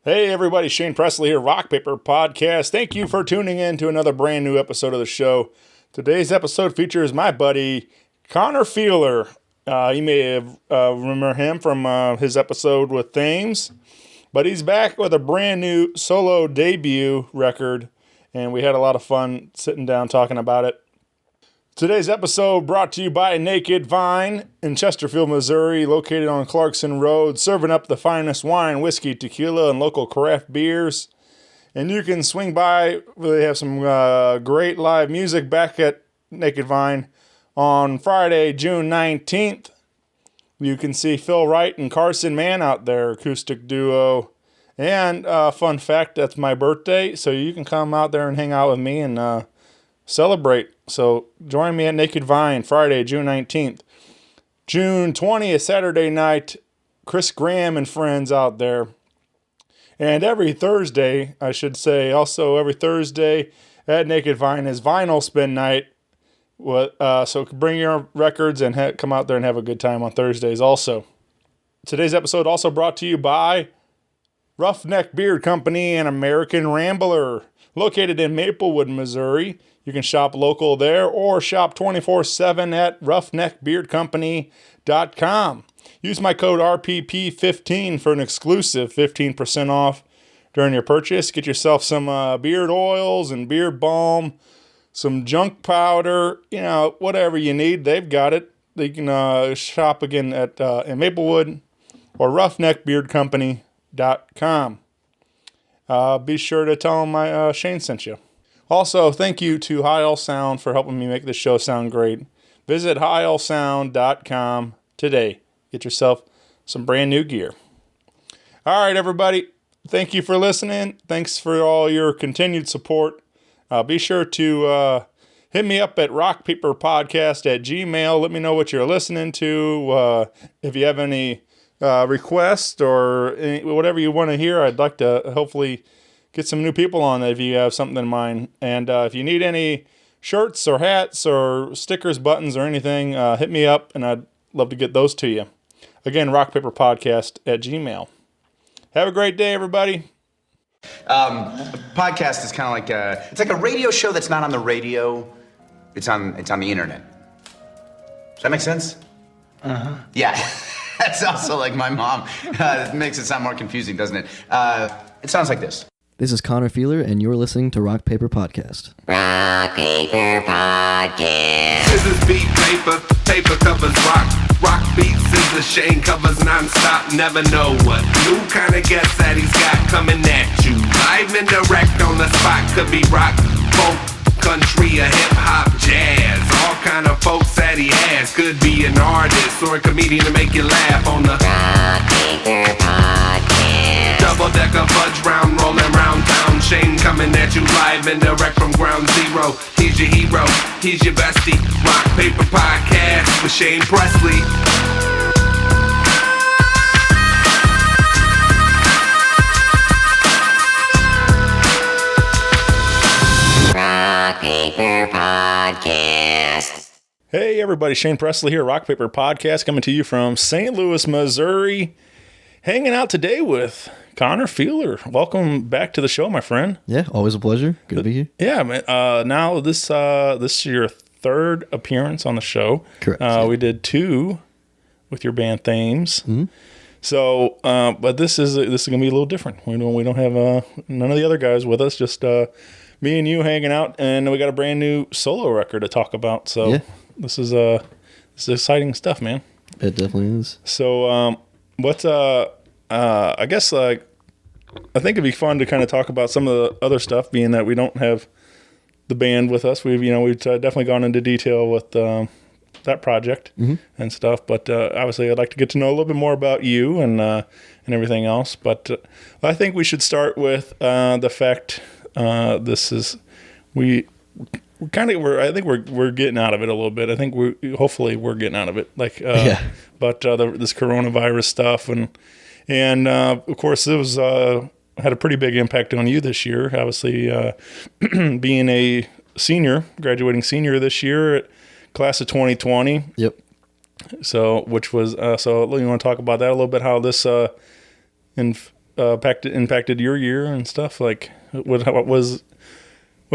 Hey everybody, Shane Presley here, Rock Paper Podcast. Thank you for tuning in to another brand new episode of the show. Today's episode features my buddy, Connor Fiehler. You may have remember him from his episode with Thames, but he's back with a brand new solo debut record, and we had a lot of fun sitting down talking about it. Today's episode brought to you by Naked Vine in Chesterfield, Missouri, located on Clarkson Road, serving up the finest wine, whiskey, tequila, and local craft beers. And you can swing by. They have some great live music back at Naked Vine on Friday, June 19th. You can see Phil Wright and Carson Mann out there, acoustic duo. And fun fact, that's my birthday, so you can come out there and hang out with me and celebrate. So join me at Naked Vine Friday, June 19th. June 20th, Saturday night, Chris Graham and friends out there. And every Thursday, I should say, also every Thursday at Naked Vine is Vinyl Spin Night. So bring your records and come out there and have a good time on Thursdays also. Today's episode also brought to you by Roughneck Beard Company and American Rambler, located in Maplewood, Missouri. You can shop local there or shop 24/7 at roughneckbeardcompany.com. Use my code RPP15 for an exclusive 15% off during your purchase. Get yourself some beard oils and beard balm, some junk powder, whatever you need. They've got it. You can shop again at in Maplewood or roughneckbeardcompany.com. Be sure to tell them Shane sent you. Also, thank you to High All Sound for helping me make this show sound great. Visit highallsound.com today. Get yourself some brand new gear. All right, everybody. Thank you for listening. Thanks for all your continued support. Be sure to hit me up at rockpaperpodcast@gmail.com. Let me know what you're listening to. If you have any requests or whatever you want to hear, I'd like to hopefully get some new people on if you have something in mind. And if you need any shirts or hats or stickers, buttons, or anything, hit me up, and I'd love to get those to you. Again, rockpaperpodcast@gmail.com. Have a great day, everybody. Podcast is kind of like it's like a radio show that's not on the radio. It's on the internet. Does that make sense? Uh-huh. Yeah. That's also like my mom. It makes it sound more confusing, doesn't it? It sounds like this. This is Connor Fiehler, and you're listening to Rock Paper Podcast. Rock Paper Podcast. Scissors beat paper, paper covers rock. Rock beats scissors, Shane covers non-stop. Never know what new kind of guest that he's got coming at you. Live and direct on the spot. Could be rock, folk, country, or hip-hop, jazz. All kind of folks that he has. Could be an artist or a comedian to make you laugh on the Rock Paper Podcast. Double-decker fudge round, rolling round town. Shane coming at you live and direct from ground zero. He's your hero, he's your bestie. Rock Paper Podcast with Shane Presley. Rock Paper Podcast. Hey, everybody. Shane Presley here, Rock Paper Podcast, coming to you from St. Louis, Missouri. Hanging out today with Connor Fiehler. Welcome back to the show, my friend. Yeah, always a pleasure. Good to be here. Yeah, man. Now this is your third appearance on the show. Correct. Yeah. We did 2 with your band Thames. Mm-hmm. So, but this is gonna be a little different. We don't have none of the other guys with us. Just me and you hanging out, and we got a brand new solo record to talk about. So yeah. This is exciting stuff, man. It definitely is. So what's I guess I think it'd be fun to kind of talk about some of the other stuff, being that we don't have the band with us. We've definitely gone into detail with that project and stuff, but obviously I'd like to get to know a little bit more about you and everything else. But I think we should start with the fact I think we're getting out of it a little bit. I think hopefully we're getting out of it. But this coronavirus stuff and of course it was had a pretty big impact on you this year. Obviously, being a graduating senior this year, class of 2020. Yep. So, which was so you want to talk about that a little bit? How this impacted your year and stuff? Like, what's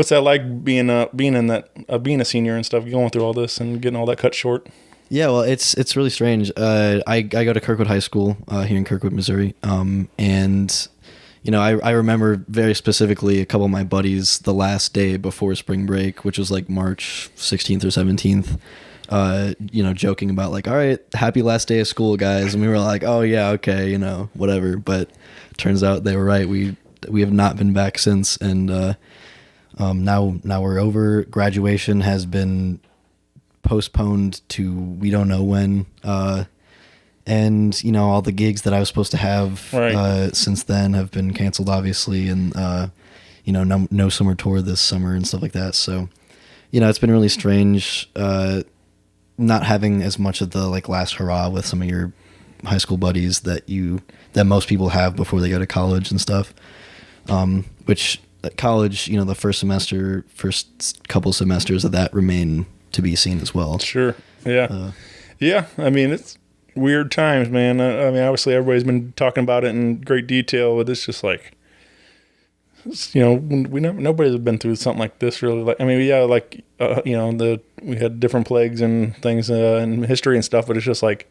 that like being a senior and stuff, going through all this and getting all that cut short? Yeah, well, it's really strange. I go to Kirkwood High School here in Kirkwood, Missouri, and I remember very specifically a couple of my buddies the last day before spring break, which was like March 16th or 17th. Joking about like, all right, happy last day of school, guys, and we were like, oh yeah, okay, whatever. But turns out they were right. We have not been back since, and now we're over. Graduation has been postponed to we don't know when, and all the gigs that I was supposed to have since then have been canceled, obviously, and no summer tour this summer and stuff like that. So it's been really strange not having as much of the like last hurrah with some of your high school buddies that most people have before they go to college and stuff. Which at college, the first couple semesters of that remain to be seen as well. Sure. Yeah. Yeah. I mean, it's weird times, man. I mean, obviously everybody's been talking about it in great detail, but it's just like, nobody's been through something like this really. Like, I mean, yeah, like, we had different plagues and things in history and stuff, but it's just like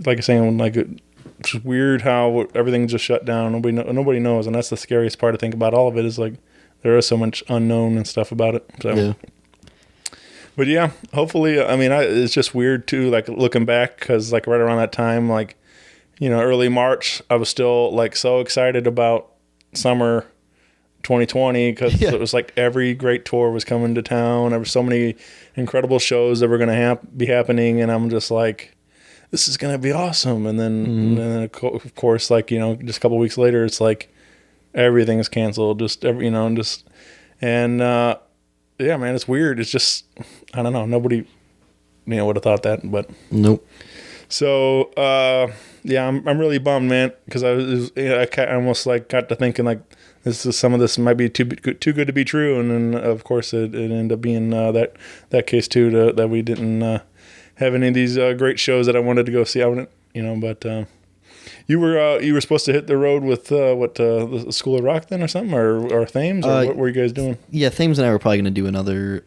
I'm saying, like, it's weird how everything's just shut down. Nobody knows. And that's the scariest part, I think, about all of it is like, there is so much unknown and stuff about it. So, yeah. But yeah, hopefully, I mean, it's just weird too, like looking back, because like right around that time, like, early March, I was still like so excited about summer 2020 because it was like every great tour was coming to town. There were so many incredible shows that were going to be happening, and I'm just like, this is going to be awesome. And then, of course, like, just a couple of weeks later, it's like everything is canceled. Yeah, man, it's weird. It's just, I don't know. Nobody, would have thought that, but nope. So, yeah, I'm really bummed, man, because I almost like got to thinking like some of this might be too good to be true, and then of course it ended up being that case too, that we didn't have any of these great shows that I wanted to go see. I wouldn't, but you were supposed to hit the road with the School of Rock then or something, or Thames, or what were you guys doing? Yeah, Thames and I were probably going to do another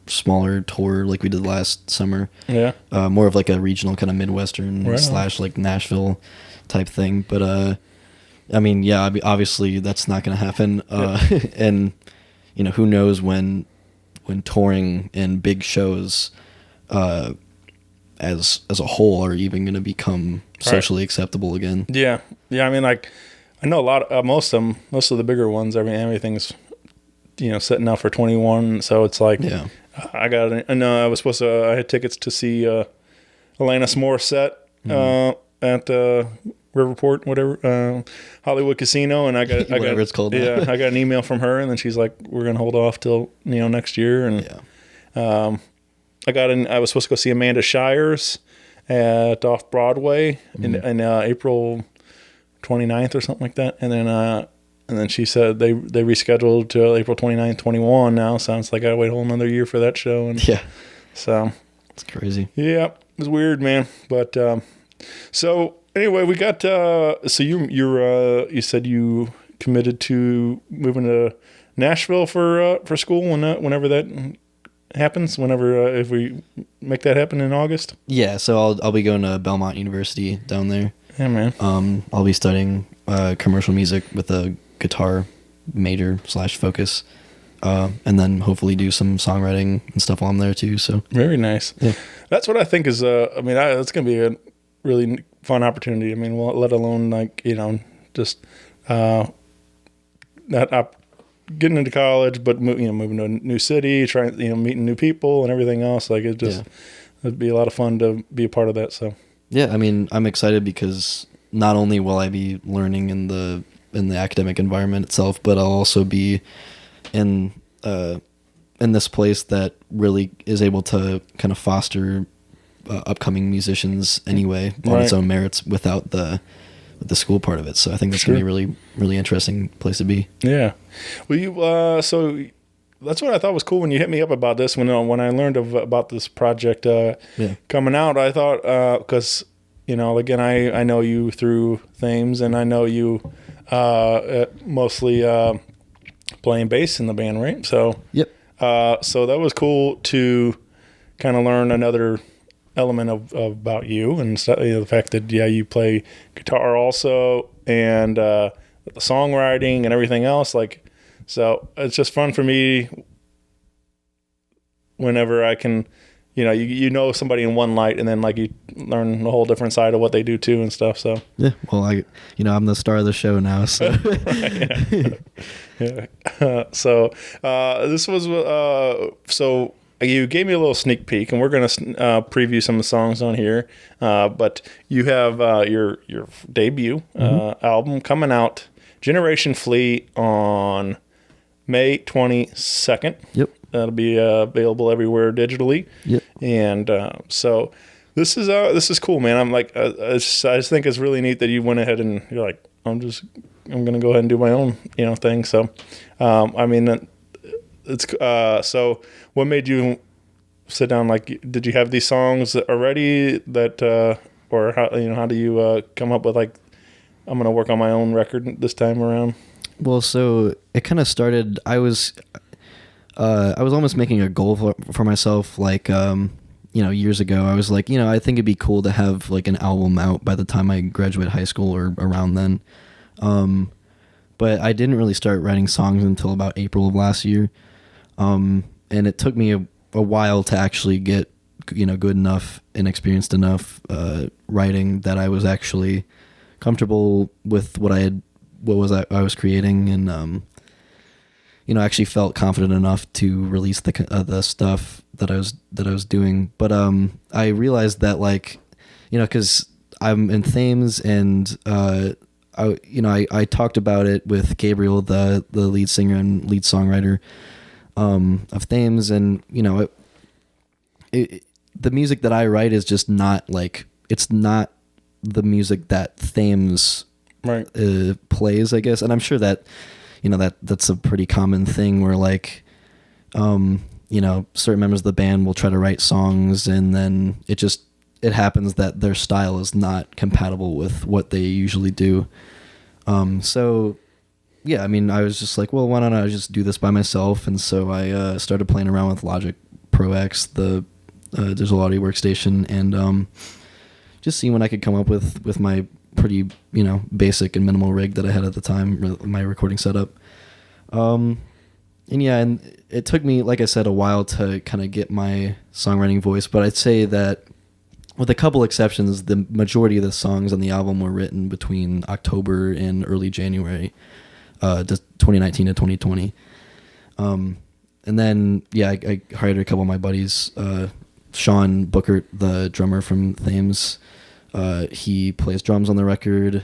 smaller tour like we did last summer. Yeah. More of like a regional kind of Midwestern / like Nashville type thing. But I mean, yeah, obviously that's not going to happen. And who knows when touring and big shows as a whole are even going to become socially acceptable again. Yeah. I mean, like, I know a lot of most of the bigger ones. I mean, everything's setting out for 21. So it's like, I had tickets to see Alanis Morissette at Riverport, whatever, Hollywood Casino, and I got whatever it's called. Yeah, I got an email from her, and then she's like, "We're gonna hold off till next year." And I was supposed to go see Amanda Shires at Off Broadway in April 29th or something like that, and then she said they rescheduled to April 29th, 21 now. Sounds like I gotta wait a whole another year for that show. And so it's crazy. Yeah, it's weird, man. But so anyway, we got so you said you committed to moving to Nashville for school whenever that happens, if we make that happen in August. Yeah, so I'll be going to Belmont University down there. Yeah, man. I'll be studying commercial music with a guitar major / focus, and then hopefully do some songwriting and stuff while I'm there too. So very nice. Yeah, that's what I think is. That's gonna be a really fun opportunity. I mean, let alone like just getting into college, but moving to a new city, trying meeting new people and everything else. Like it'd be a lot of fun to be a part of that. So yeah, I mean, I'm excited because not only will I be learning in the academic environment itself, but I'll also be in this place that really is able to kind of foster upcoming musicians anyway on its own merits without the school part of it. So I think that's going to be a really, really interesting place to be. Yeah. Well, so that's what I thought was cool when you hit me up about this. When I learned about this project coming out, I thought, because again, I know you through Thames, and I know you mostly playing bass in the band, right? So Yep. so that was cool to kind of learn another element of about you, and the fact that you play guitar also, and the songwriting and everything else. Like, so it's just fun for me whenever I can, you know somebody in one light, and then like you learn a whole different side of what they do too and stuff. So Yeah. Well, I'm the star of the show now. So so this was so you gave me a little sneak peek, and we're gonna preview some of the songs on here. But you have your debut album coming out, Generation Flee, on May 22nd. Yep. That'll be available everywhere digitally. Yep. And so this is cool, man. I'm like, I just think it's really neat that you went ahead and you're like, I'm gonna go ahead and do my own thing. So I mean, it's so what made you sit down? Like, did you have these songs already that or how do you come up with like, I'm gonna work on my own record this time around? Well, so it kind of started. I was almost making a goal for myself, like years ago. I was like, I think it'd be cool to have like an album out by the time I graduate high school or around then. But I didn't really start writing songs until about April of last year, and it took me a while to actually get good enough and experienced enough writing that I was actually comfortable with what I was creating, and actually felt confident enough to release the stuff that I was doing. But I realized that, like, because I'm in Thames, and I talked about it with Gabriel, the lead singer and lead songwriter of Thames, and the music that I write is just not like, it's not the music that Thames Right. Plays, I guess. And I'm sure that that's a pretty common thing where, like, certain members of the band will try to write songs, and then it happens that their style is not compatible with what they usually do. So yeah, I mean, I was just like, well, why don't I just do this by myself? And so I started playing around with Logic Pro X, the digital audio workstation, and just seeing what I could come up with my pretty basic and minimal rig that I had at the time, my recording setup. And it took me, like I said, a while to kind of get my songwriting voice, but I'd say that with a couple exceptions, the majority of the songs on the album were written between October and early January, 2019 to 2020. And then I hired a couple of my buddies, Sean Bookert, the drummer from Thames. He plays drums on the record.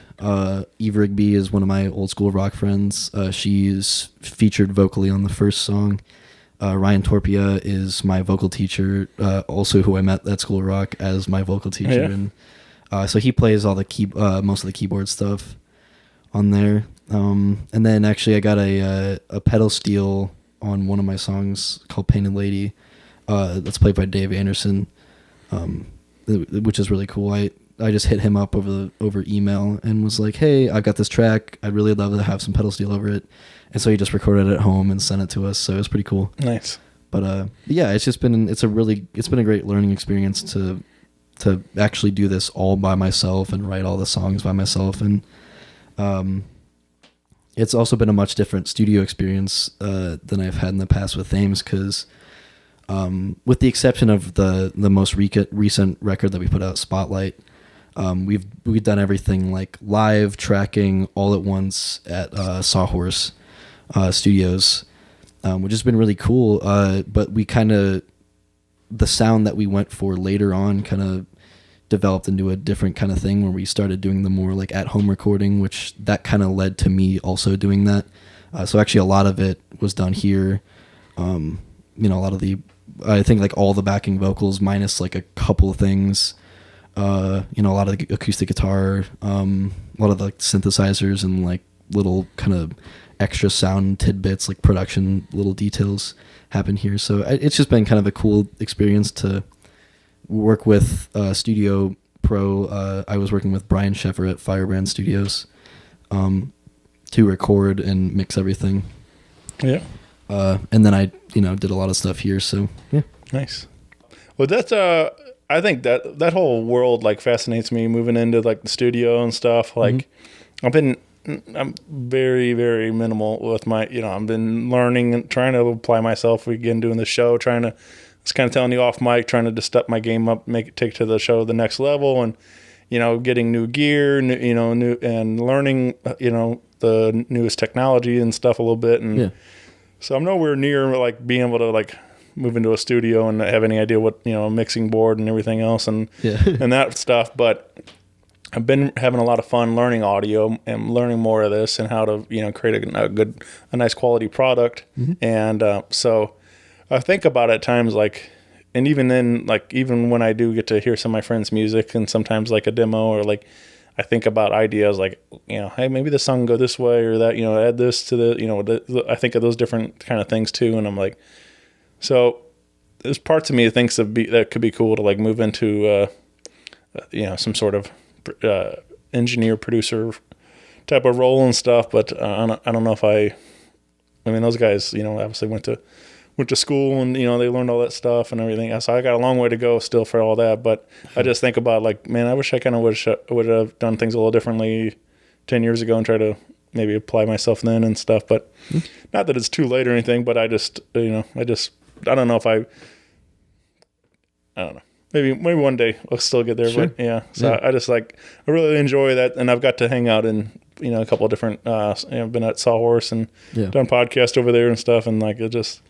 Eve Rigby is one of my old school rock friends. She's featured vocally on the first song. Ryan Torpia is my vocal teacher, also who I met at School of Rock as my vocal teacher. Yeah. And so he plays all the most of the keyboard stuff on there. And then actually I got a pedal steel on one of my songs called Painted Lady, that's played by Dave Anderson, which is really cool. I just hit him up over email and was like, hey, I've got this track. I'd really love to have some pedal steel over it. And so he just recorded it at home and sent it to us. So it was pretty cool. Nice. But yeah, it's been a great learning experience to actually do this all by myself and write all the songs by myself. And it's also been a much different studio experience than I've had in the past with Thames, because with the exception of the most recent record that we put out, Spotlight, we've done everything like live tracking all at once at Sawhorse Studios, which has been really cool. But we the sound that we went for later on kind of developed into a different kind of thing where we started doing the more like at home recording, which that kind of led to me also doing that. So actually a lot of it was done here. A lot of I think like all the backing vocals minus like a couple of things, a lot of the acoustic guitar, a lot of the synthesizers and like little kind of extra sound tidbits, like production little details happen here. So it's just been kind of a cool experience to work with studio Pro. I was working with Brian Sheffer at Firebrand Studios to record and mix everything. Yeah. And then I, did a lot of stuff here. So yeah. Nice. Well, that's I think that whole world like fascinates me. Moving into like the studio and stuff. Like, I'm very, very minimal with my. I've been learning and trying to apply myself again, doing the show, trying to. It's kind of telling you off mic, trying to just step my game up, take to the show the next level, and getting new gear, new and learning, the newest technology and stuff a little bit, and so I'm nowhere near like being able to like move into a studio and have any idea what a mixing board and everything else and and that stuff, but I've been having a lot of fun learning audio and learning more of this and how to create a nice quality product, and so. I think about it at times, like, and even then, like, even when I do get to hear some of my friends' music and sometimes like a demo or like, I think about ideas like, hey, maybe the song go this way or that, add this to the, I think of those different kind of things too. And I'm like, so there's parts of me that thinks that could be cool to like move into, some sort of engineer, producer type of role and stuff. But I don't know if I mean, those guys, obviously went to school and, they learned all that stuff and everything. So I got a long way to go still for all that. But I just think about like, man, I wish I kind of would have done things a little differently 10 years ago and try to maybe apply myself then and stuff. But not that it's too late or anything, but I just, I don't know if I don't know. Maybe one day I'll still get there. Sure. But yeah. So I just like, I really enjoy that. And I've got to hang out in, a couple of different, I've been at Sawhorse and done podcasts over there and stuff. And like, it just,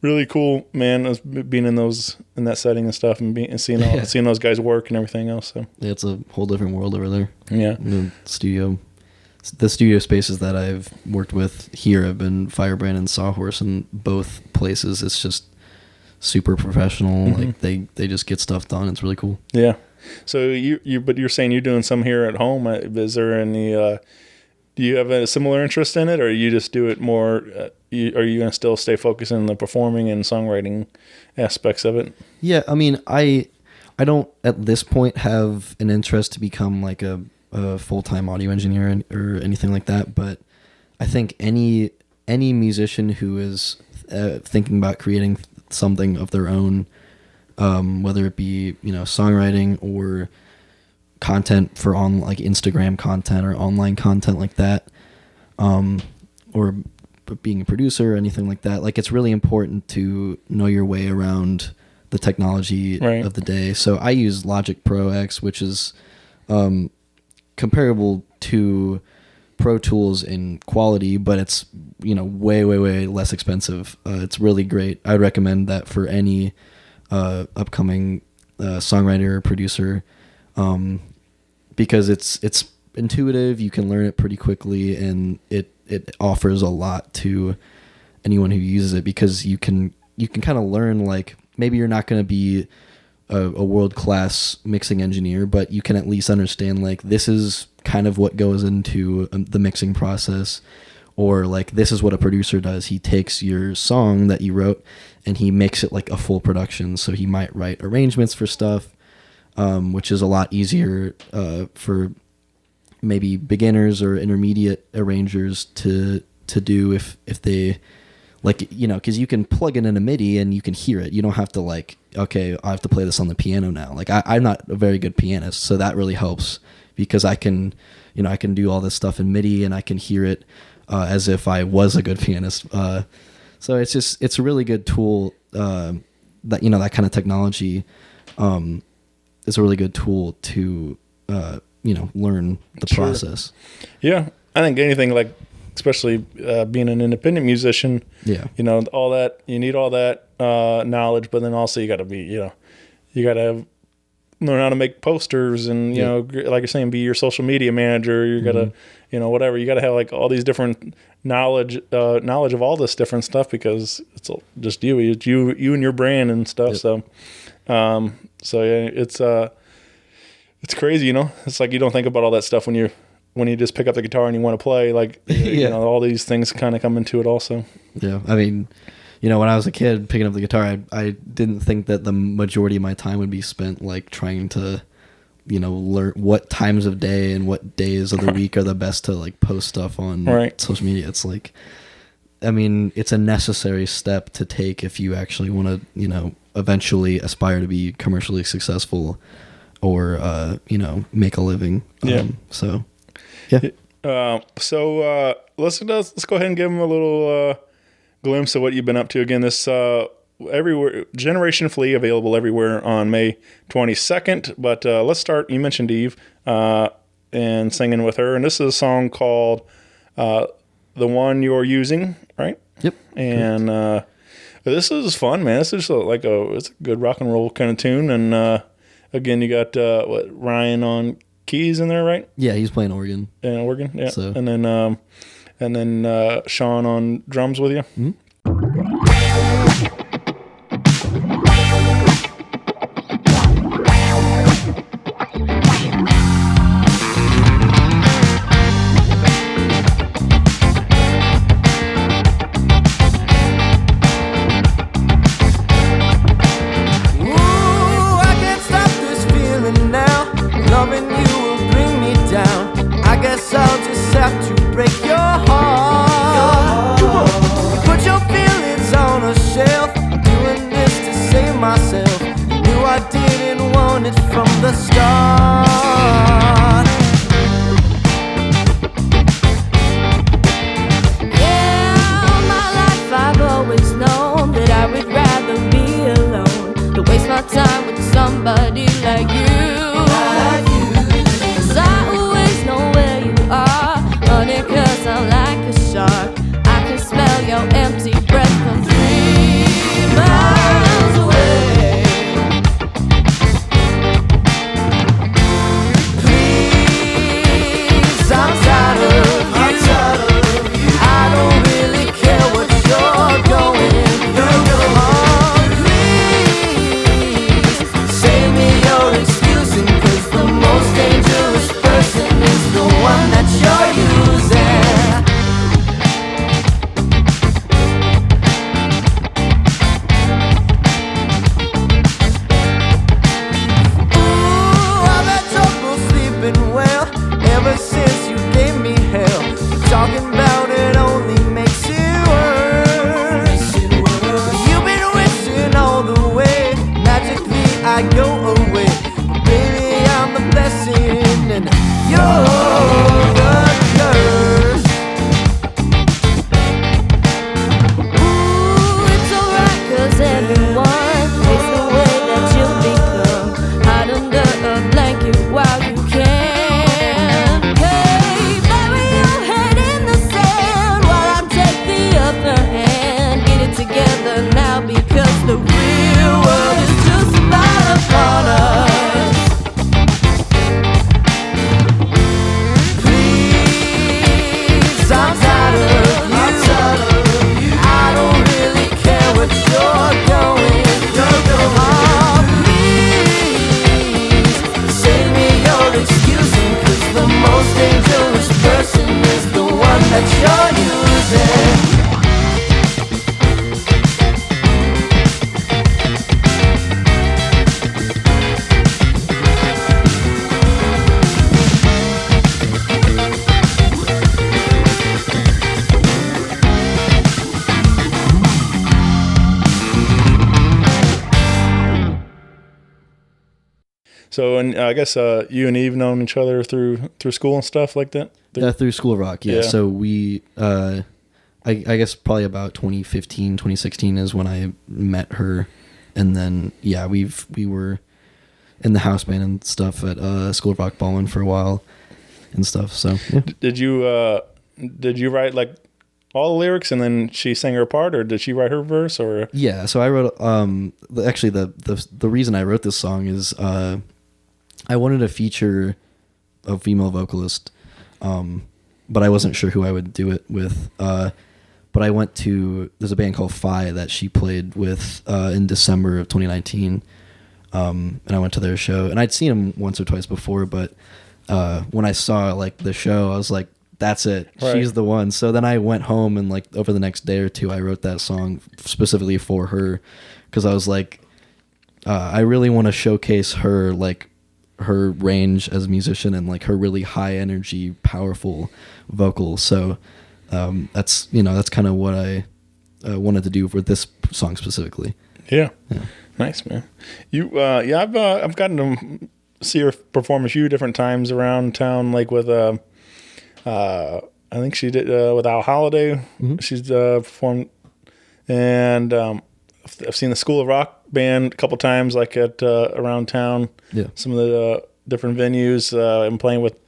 really cool, man. Being in that setting and stuff, and seeing those guys work and everything else. So yeah, it's a whole different world over there. Yeah, the studio spaces that I've worked with here have been Firebrand and Sawhorse, and both places it's just super professional. Like they just get stuff done. It's really cool. Yeah. So but you're saying you're doing some here at home. Is there any? Do you have a similar interest in it, or you just do it more? Are you going to still stay focused on the performing and songwriting aspects of it? Yeah, I mean, I don't at this point have an interest to become like a full-time audio engineer or anything like that. But I think any musician who is thinking about creating something of their own, whether it be songwriting or content for like Instagram content or online content like that, or being a producer or anything like that, like it's really important to know your way around the technology of the day. So I use Logic Pro X, which is comparable to Pro Tools in quality, but it's way less expensive. It's really great. I'd recommend that for any upcoming songwriter or producer, because it's intuitive. You can learn it pretty quickly, and it offers a lot to anyone who uses it, because you can kind of learn, like, maybe you're not going to be a world-class mixing engineer, but you can at least understand, like, this is kind of what goes into the mixing process, or like this is what a producer does. He takes your song that you wrote and he makes it like a full production. So he might write arrangements for stuff, which is a lot easier for maybe beginners or intermediate arrangers to do if they, like, because you can plug it in a MIDI and you can hear it. You don't have to, like, okay, I have to play this on the piano now. Like, I'm not a very good pianist, so that really helps, because I can do all this stuff in MIDI and I can hear it as if I was a good pianist. So it's a really good tool. That that kind of technology is a really good tool to learn the process. Yeah, I think anything, like, especially being an independent musician, all that, you need all that knowledge, but then also you got to be, you got to learn how to make posters and, like you're saying, be your social media manager. You got to, whatever, you got to have like all these different knowledge of all this different stuff, because it's just you and your brand and stuff. Yep. So yeah, it's crazy, it's like, you don't think about all that stuff when you just pick up the guitar and you want to play, like, all these things kind of come into it also. Yeah. I mean, when I was a kid picking up the guitar, I didn't think that the majority of my time would be spent like trying to learn what times of day and what days of the week are the best to like post stuff on social media. It's like, I mean, it's a necessary step to take if you actually want to, eventually aspire to be commercially successful or, make a living. Yeah. So, yeah. Let's go ahead and give them a little glimpse of what you've been up to. Again, this everywhere, Generation Flea, available everywhere on May 22nd. But let's start. You mentioned Eve and singing with her, and this is a song called "The One You're Using," right? Yep. And this is fun, man. This is it's a good rock and roll kind of tune. And again, you got Ryan on keys in there, right? Yeah, he's playing organ. And organ, yeah. So. And then Sean on drums with you. Mm-hmm. So, and I guess you and Eve known each other through school and stuff like that? Through School of Rock, yeah. So we, I guess probably about 2015, 2016 is when I met her. And then, yeah, we were in the house band and stuff at School of Rock Ballin for a while and stuff. So, yeah. Did you write like all the lyrics and then she sang her part, or did she write her verse? Or yeah, so I wrote. Actually, the reason I wrote this song is I wanted to feature a female vocalist, but I wasn't sure who I would do it with. But I went to, there's a band called Phi that she played with in December of 2019, and I went to their show, and I'd seen them once or twice before, but when I saw like the show, I was like, that's it. Right. She's the one. So then I went home and like over the next day or two, I wrote that song specifically for her, because I was like, I really want to showcase her, like her range as a musician and like her really high energy, powerful vocals. So that's kind of what I wanted to do for this song specifically. Yeah. Nice, man. I've gotten to see her perform a few different times around town, like with I think she did with Al Holiday. Mm-hmm. She's performed, and I've seen the School of Rock band a couple times, like at around town. Yeah, some of the different venues. I'm playing with,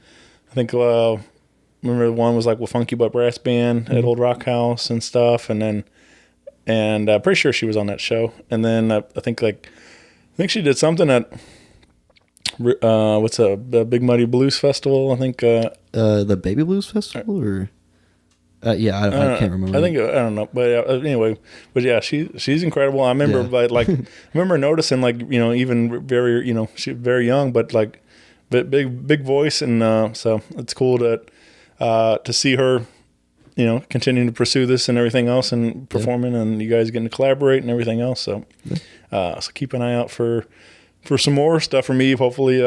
I think remember one was like with Funky Butt Brass Band at Old Rock House and stuff, and I'm pretty sure she was on that show. And then I think she did something at the Big Muddy Blues Festival. I think the Baby Blues Festival, or I can't remember. I don't know, but anyway, but yeah, she's incredible. I remember, I remember noticing, like, even very, she's very young, but like big voice, and so it's cool to see her, continuing to pursue this and everything else, and performing, and you guys getting to collaborate and everything else. So, so keep an eye out for some more stuff from Eve. Hopefully,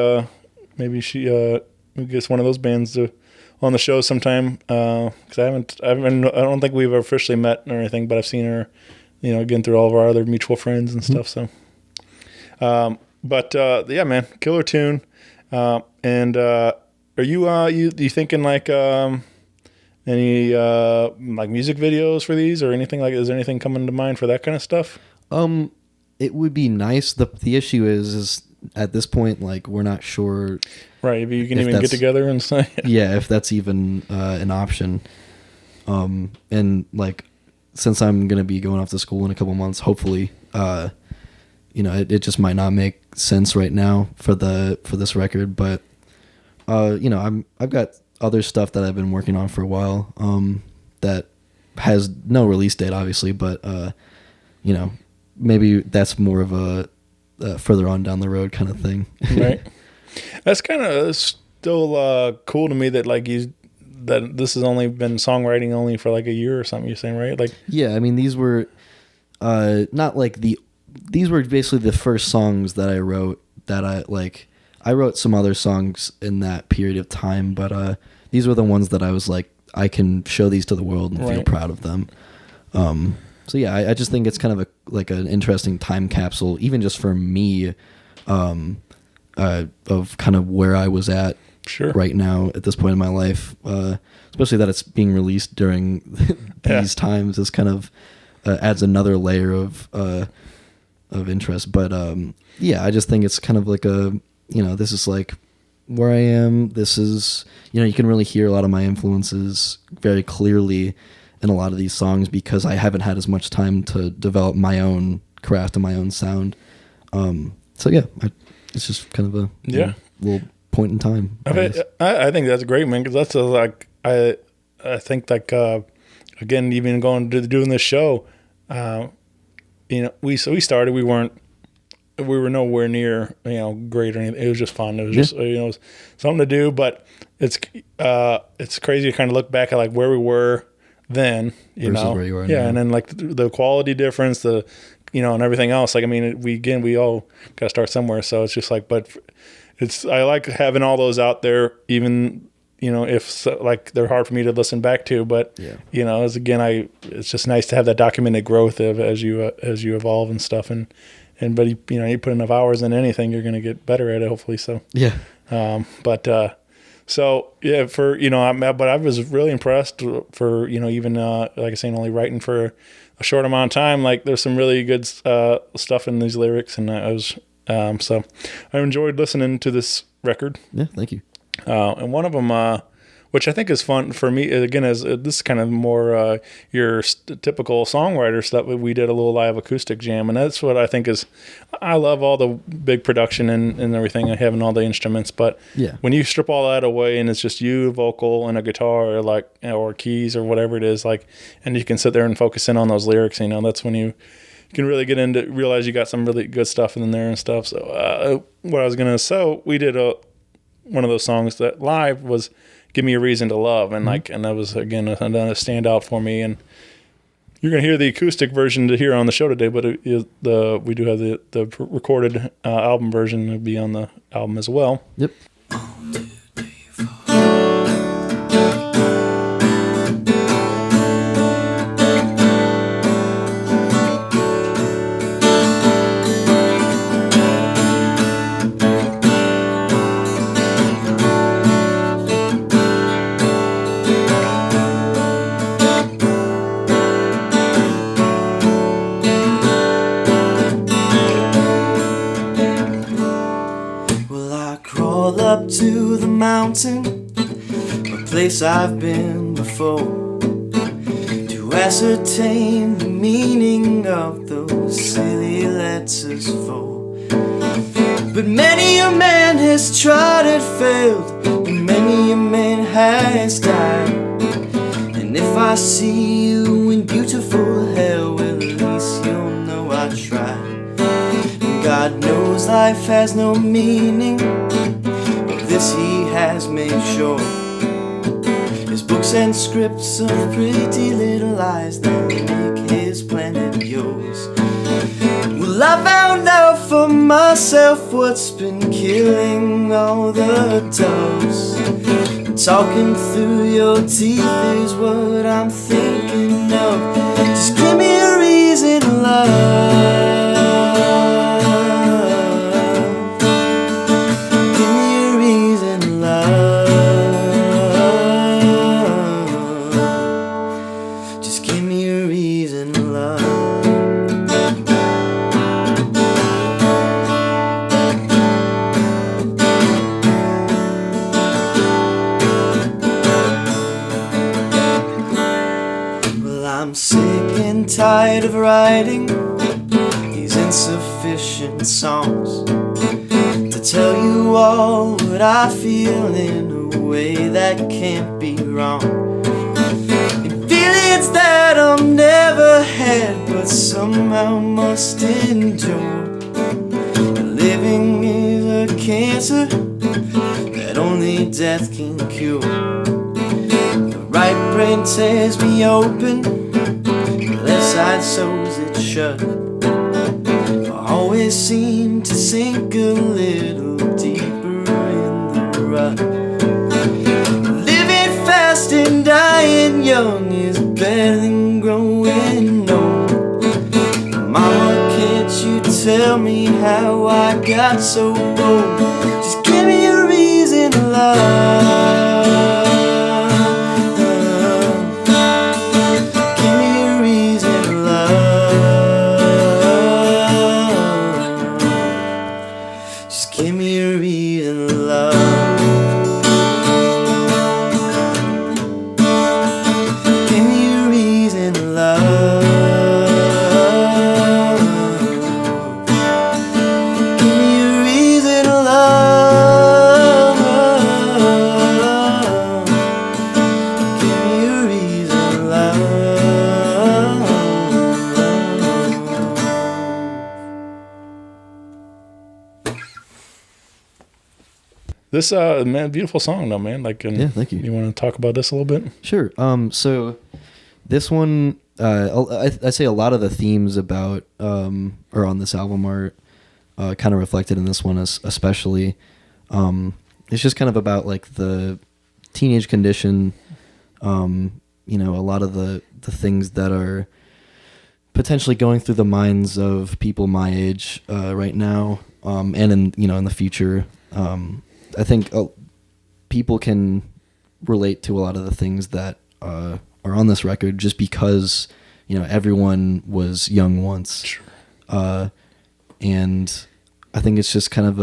maybe she gets one of those bands on the show sometime. Because I don't think we've officially met or anything, but I've seen her, again through all of our other mutual friends and stuff. So, yeah, man, killer tune. And are you thinking like any like music videos for these or anything like? Is there anything coming to mind for that kind of stuff? It would be nice. The issue is at this point, like, we're not sure. Right, if you can even get together and say. Yeah, if that's even an option. And like, since I'm gonna be going off to school in a couple months, hopefully, it just might not make sense right now for this record. But I've got other stuff that I've been working on for a while. That has no release date, obviously, but maybe that's more of a further on down the road kind of thing. Right. That's kind of still cool to me that that this has only been songwriting only for like a year or something. You're saying, right? Like, yeah, I mean, these were these were basically the first songs that I wrote that I wrote some other songs in that period of time, but these were the ones that I was like, I can show these to the world and feel proud of them. So yeah, I just think it's kind of an interesting time capsule, even just for me, of kind of where I was at right now at this point in my life. Especially that it's being released during these times is kind of adds another layer of interest. But yeah, I just think it's kind of like this is like where I am. This is, you can really hear a lot of my influences very clearly in a lot of these songs because I haven't had as much time to develop my own craft and my own sound. So yeah, it's just kind of a little point in time. I think that's great, man, because that's I think again, even going to doing this show, we started, we were nowhere near great or anything. It was just fun. It was just it was something to do, but it's crazy to kind of look back at like where we were then, versus where you are now. And then like the quality difference, and everything else. Like, I mean, we all got to start somewhere. So it's just like, but I like having all those out there, even if like they're hard for me to listen back to. But it's just nice to have that documented growth of as you evolve and stuff. But you put enough hours in anything, you're going to get better at it, hopefully. So yeah. So yeah, but I was really impressed for even like I say, only writing for a short amount of time. Like, there's some really good stuff in these lyrics, and I was so I enjoyed listening to this record. Yeah, thank you. And one of them, which I think is fun for me, again, is this is kind of more your typical songwriter stuff. We did a little live acoustic jam, and that's what I think is. I love all the big production and everything, and having all the instruments. But when you strip all that away, and it's just you, vocal, and a guitar, or keys, or whatever it is, and you can sit there and focus in on those lyrics. That's when you can really get into realize you got some really good stuff in there and stuff. So we did one of those songs that live was "Give Me a Reason to Love," and and that was again another standout for me. And You're going to hear the acoustic version to hear on the show today, but we do have the recorded album version to be on the album as well. Yep. Up to the mountain, a place I've been before, to ascertain the meaning of those silly letters for. But many a man has tried and failed, and many a man has died. And if I see you in beautiful hell, well, at least you'll know I tried. And God knows life has no meaning, this he has made sure. His books and scripts of pretty little lies that make his planet yours. Well, I found out for myself what's been killing all the doves. Talking through your teeth is what I'm thinking of. Just give me a reason, love. Tired of writing these insufficient songs to tell you all what I feel in a way that can't be wrong. And feelings that I've never had but somehow must endure. Living is a cancer that only death can cure. The right brain tears me open, left side sews it shut. I always seem to sink a little deeper in the rut. Living fast and dying young is better than growing old. Mama, can't you tell me how I got so old? Just give me a reason to love. This man, beautiful song though, man. Like, yeah, thank you. You want to talk about this a little bit? Sure. So this one, I say a lot of the themes about or on this album are kind of reflected in this one, especially. It's just kind of about like the teenage condition. You know, a lot of the things that are potentially going through the minds of people my age right now, and in the future. I think people can relate to a lot of the things that are on this record just because, everyone was young once. Sure. And I think it's just kind of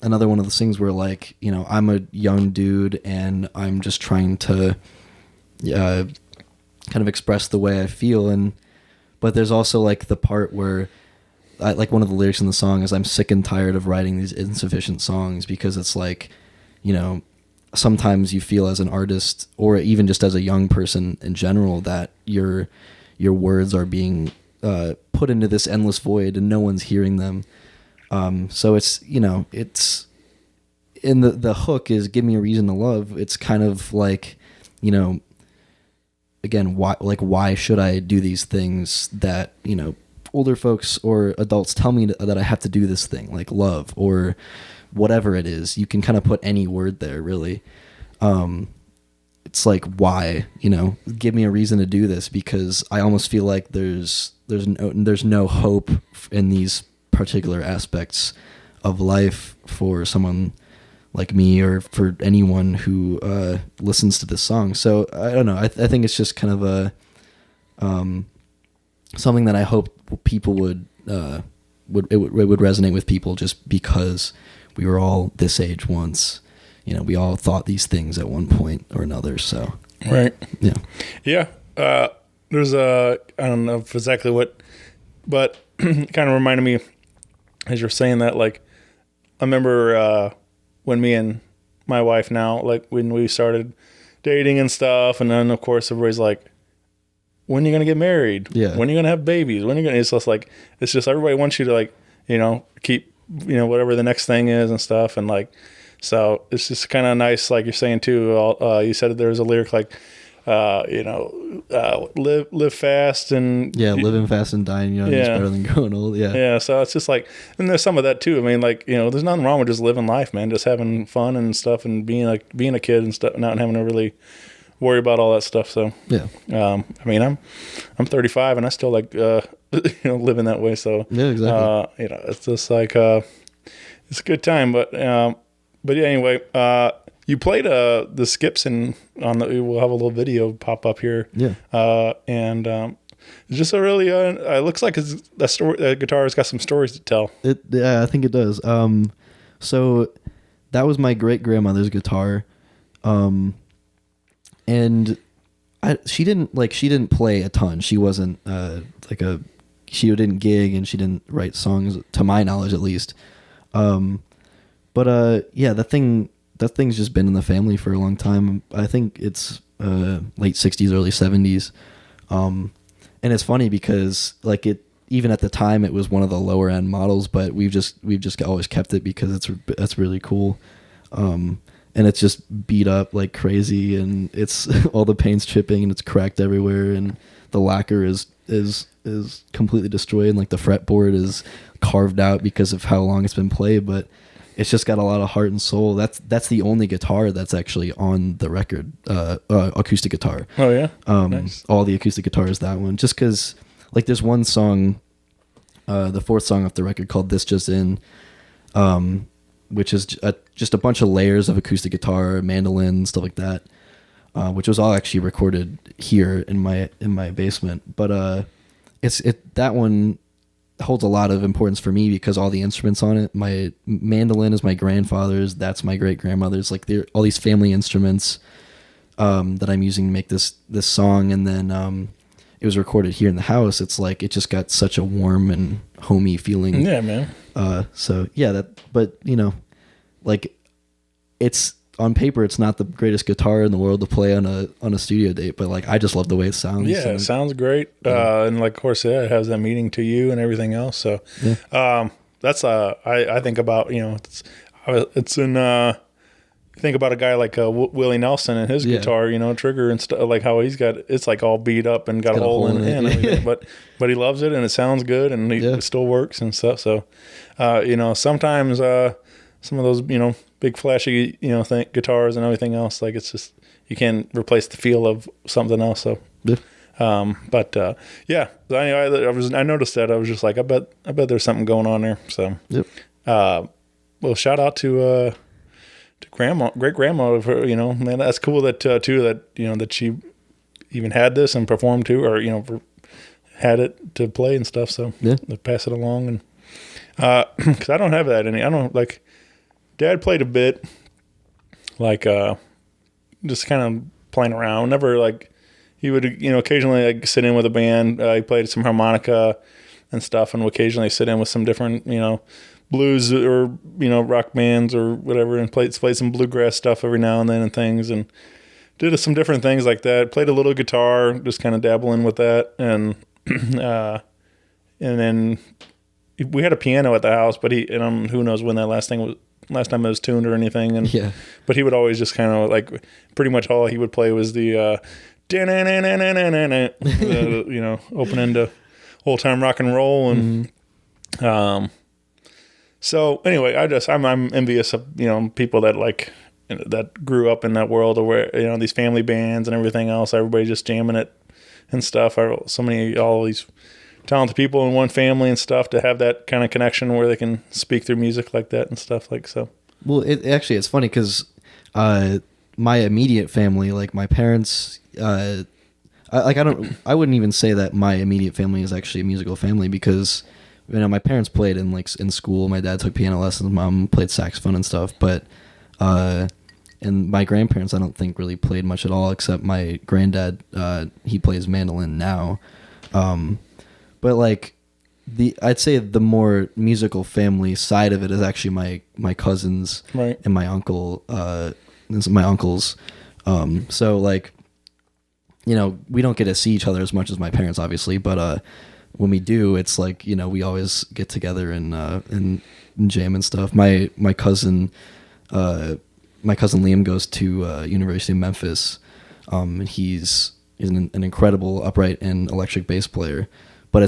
another one of those things where, like, I'm a young dude and I'm just trying to kind of express the way I feel. But there's also, like, the part where like one of the lyrics in the song is, I'm sick and tired of writing these insufficient songs, because it's like, sometimes you feel as an artist, or even just as a young person in general, that your words are being put into this endless void and no one's hearing them. So it's, it's in the hook is give me a reason to love. It's kind of like, again, why should I do these things that, you know, older folks or adults tell me that I have to do this thing, like love or whatever it is. You can kind of put any word there, really. It's like, why, you know, give me a reason to do this, because I almost feel like there's no hope in these particular aspects of life for someone like me or for anyone who listens to this song. So I don't know. I think it's just kind of a something that I hope people would resonate with people, just because we were all this age once. You know, we all thought these things at one point or another. So right, yeah. There's I don't know if exactly what, but kind of reminded me as you're saying that. Like, I remember when me and my wife now, like when we started dating and stuff, and then of course everybody's like, when are you gonna get married? Yeah. When are you gonna have babies? When are you gonna? It's just like, it's just everybody wants you to, like, you know, keep, you know, whatever the next thing is and stuff, and like, so it's just kind of nice, like you're saying too. You said there was a lyric like, you know, live fast and living fast and dying young is better than growing old. Yeah. So it's just like, and there's some of that too. I mean, like, you know, there's nothing wrong with just living life, man. Just having fun and stuff, and being a kid and stuff, not having to really worry about all that stuff. So yeah. I mean, I'm 35 and I still like, you know, living that way. So yeah, exactly. you know, it's just like, it's a good time, but yeah, anyway, you played the skips we'll have a little video pop up here. Yeah. And it's just a really, it looks like the guitar's got some stories to tell. Yeah, I think it does. So that was my great grandmother's guitar. And she didn't play a ton. She wasn't she didn't gig and she didn't write songs, to my knowledge at least. But yeah, that thing's just been in the family for a long time. I think it's late 60s, early 70s. And it's funny because like even at the time it was one of the lower end models, but we've just always kept it because that's really cool. And it's just beat up like crazy, and it's all the paint's chipping and it's cracked everywhere, and the lacquer is completely destroyed, and like the fretboard is carved out because of how long it's been played, but it's just got a lot of heart and soul. That's the only guitar that's actually on the record, acoustic guitar. Oh yeah. Nice. All the acoustic guitar is that one, just because like there's one song, the fourth song off the record called "This Just In," which is just a bunch of layers of acoustic guitar, mandolin, stuff like that, which was all actually recorded here in my basement. But that one holds a lot of importance for me because all the instruments on it. My mandolin is my grandfather's. That's my great grandmother's. Like all these family instruments that I'm using to make this song, and then it was recorded here in the house. It's like it just got such a warm and homey feeling. Yeah, man. So yeah, but you know, like it's on paper, it's not the greatest guitar in the world to play on a studio date, but like I just love the way it sounds. Yeah, it sounds great. And like, of course, yeah, it has that meaning to you and everything else. So that's I think about, you know, it's in think about a guy like Willie Nelson and his guitar, you know, trigger and stuff, like how he's got, it's like all beat up and got a hole in it and everything, but he loves it and it sounds good and it still works and stuff. So you know, sometimes some of those, you know, big flashy, you know, guitars and everything else, like it's just, you can't replace the feel of something else. So yeah, anyway, I noticed that. I was just like, I bet there's something going on there. So well, shout out to great grandma for, you know, man, that's cool that too, that, you know, that she even had this and performed to, or, you know, had it to play and stuff. So pass it along. And because I don't have that I don't, like, Dad played a bit, like just kind of playing around. Never, like, he would, you know, occasionally like sit in with a band. He played some harmonica and stuff, and would occasionally sit in with some different, you know, blues or, you know, rock bands or whatever, and played some bluegrass stuff every now and then and things, and did some different things like that. Played a little guitar, just kind of dabbling with that, and then we had a piano at the house, but who knows when that last time it was tuned or anything, and but he would always just kind of like, pretty much all he would play was the opening to old time rock and roll. And so anyway, I'm envious of people that like that grew up in that world of where these family bands and everything else, everybody just jamming it and stuff. All these talented people in one family and stuff, to have that kind of connection where they can speak through music like that and stuff like so. Well, it's funny because my immediate family, like my parents, I wouldn't even say that my immediate family is actually a musical family, because my parents played in school. My dad took piano lessons, mom played saxophone and stuff, but and my grandparents I don't think really played much at all, except my granddad, he plays mandolin now. But like I'd say the more musical family side of it is actually my cousins, right, and my uncle, my uncles. So like, we don't get to see each other as much as my parents, obviously, but when we do, it's like, we always get together and jam and stuff. My cousin Liam goes to University of Memphis, and he's an incredible upright and electric bass player. But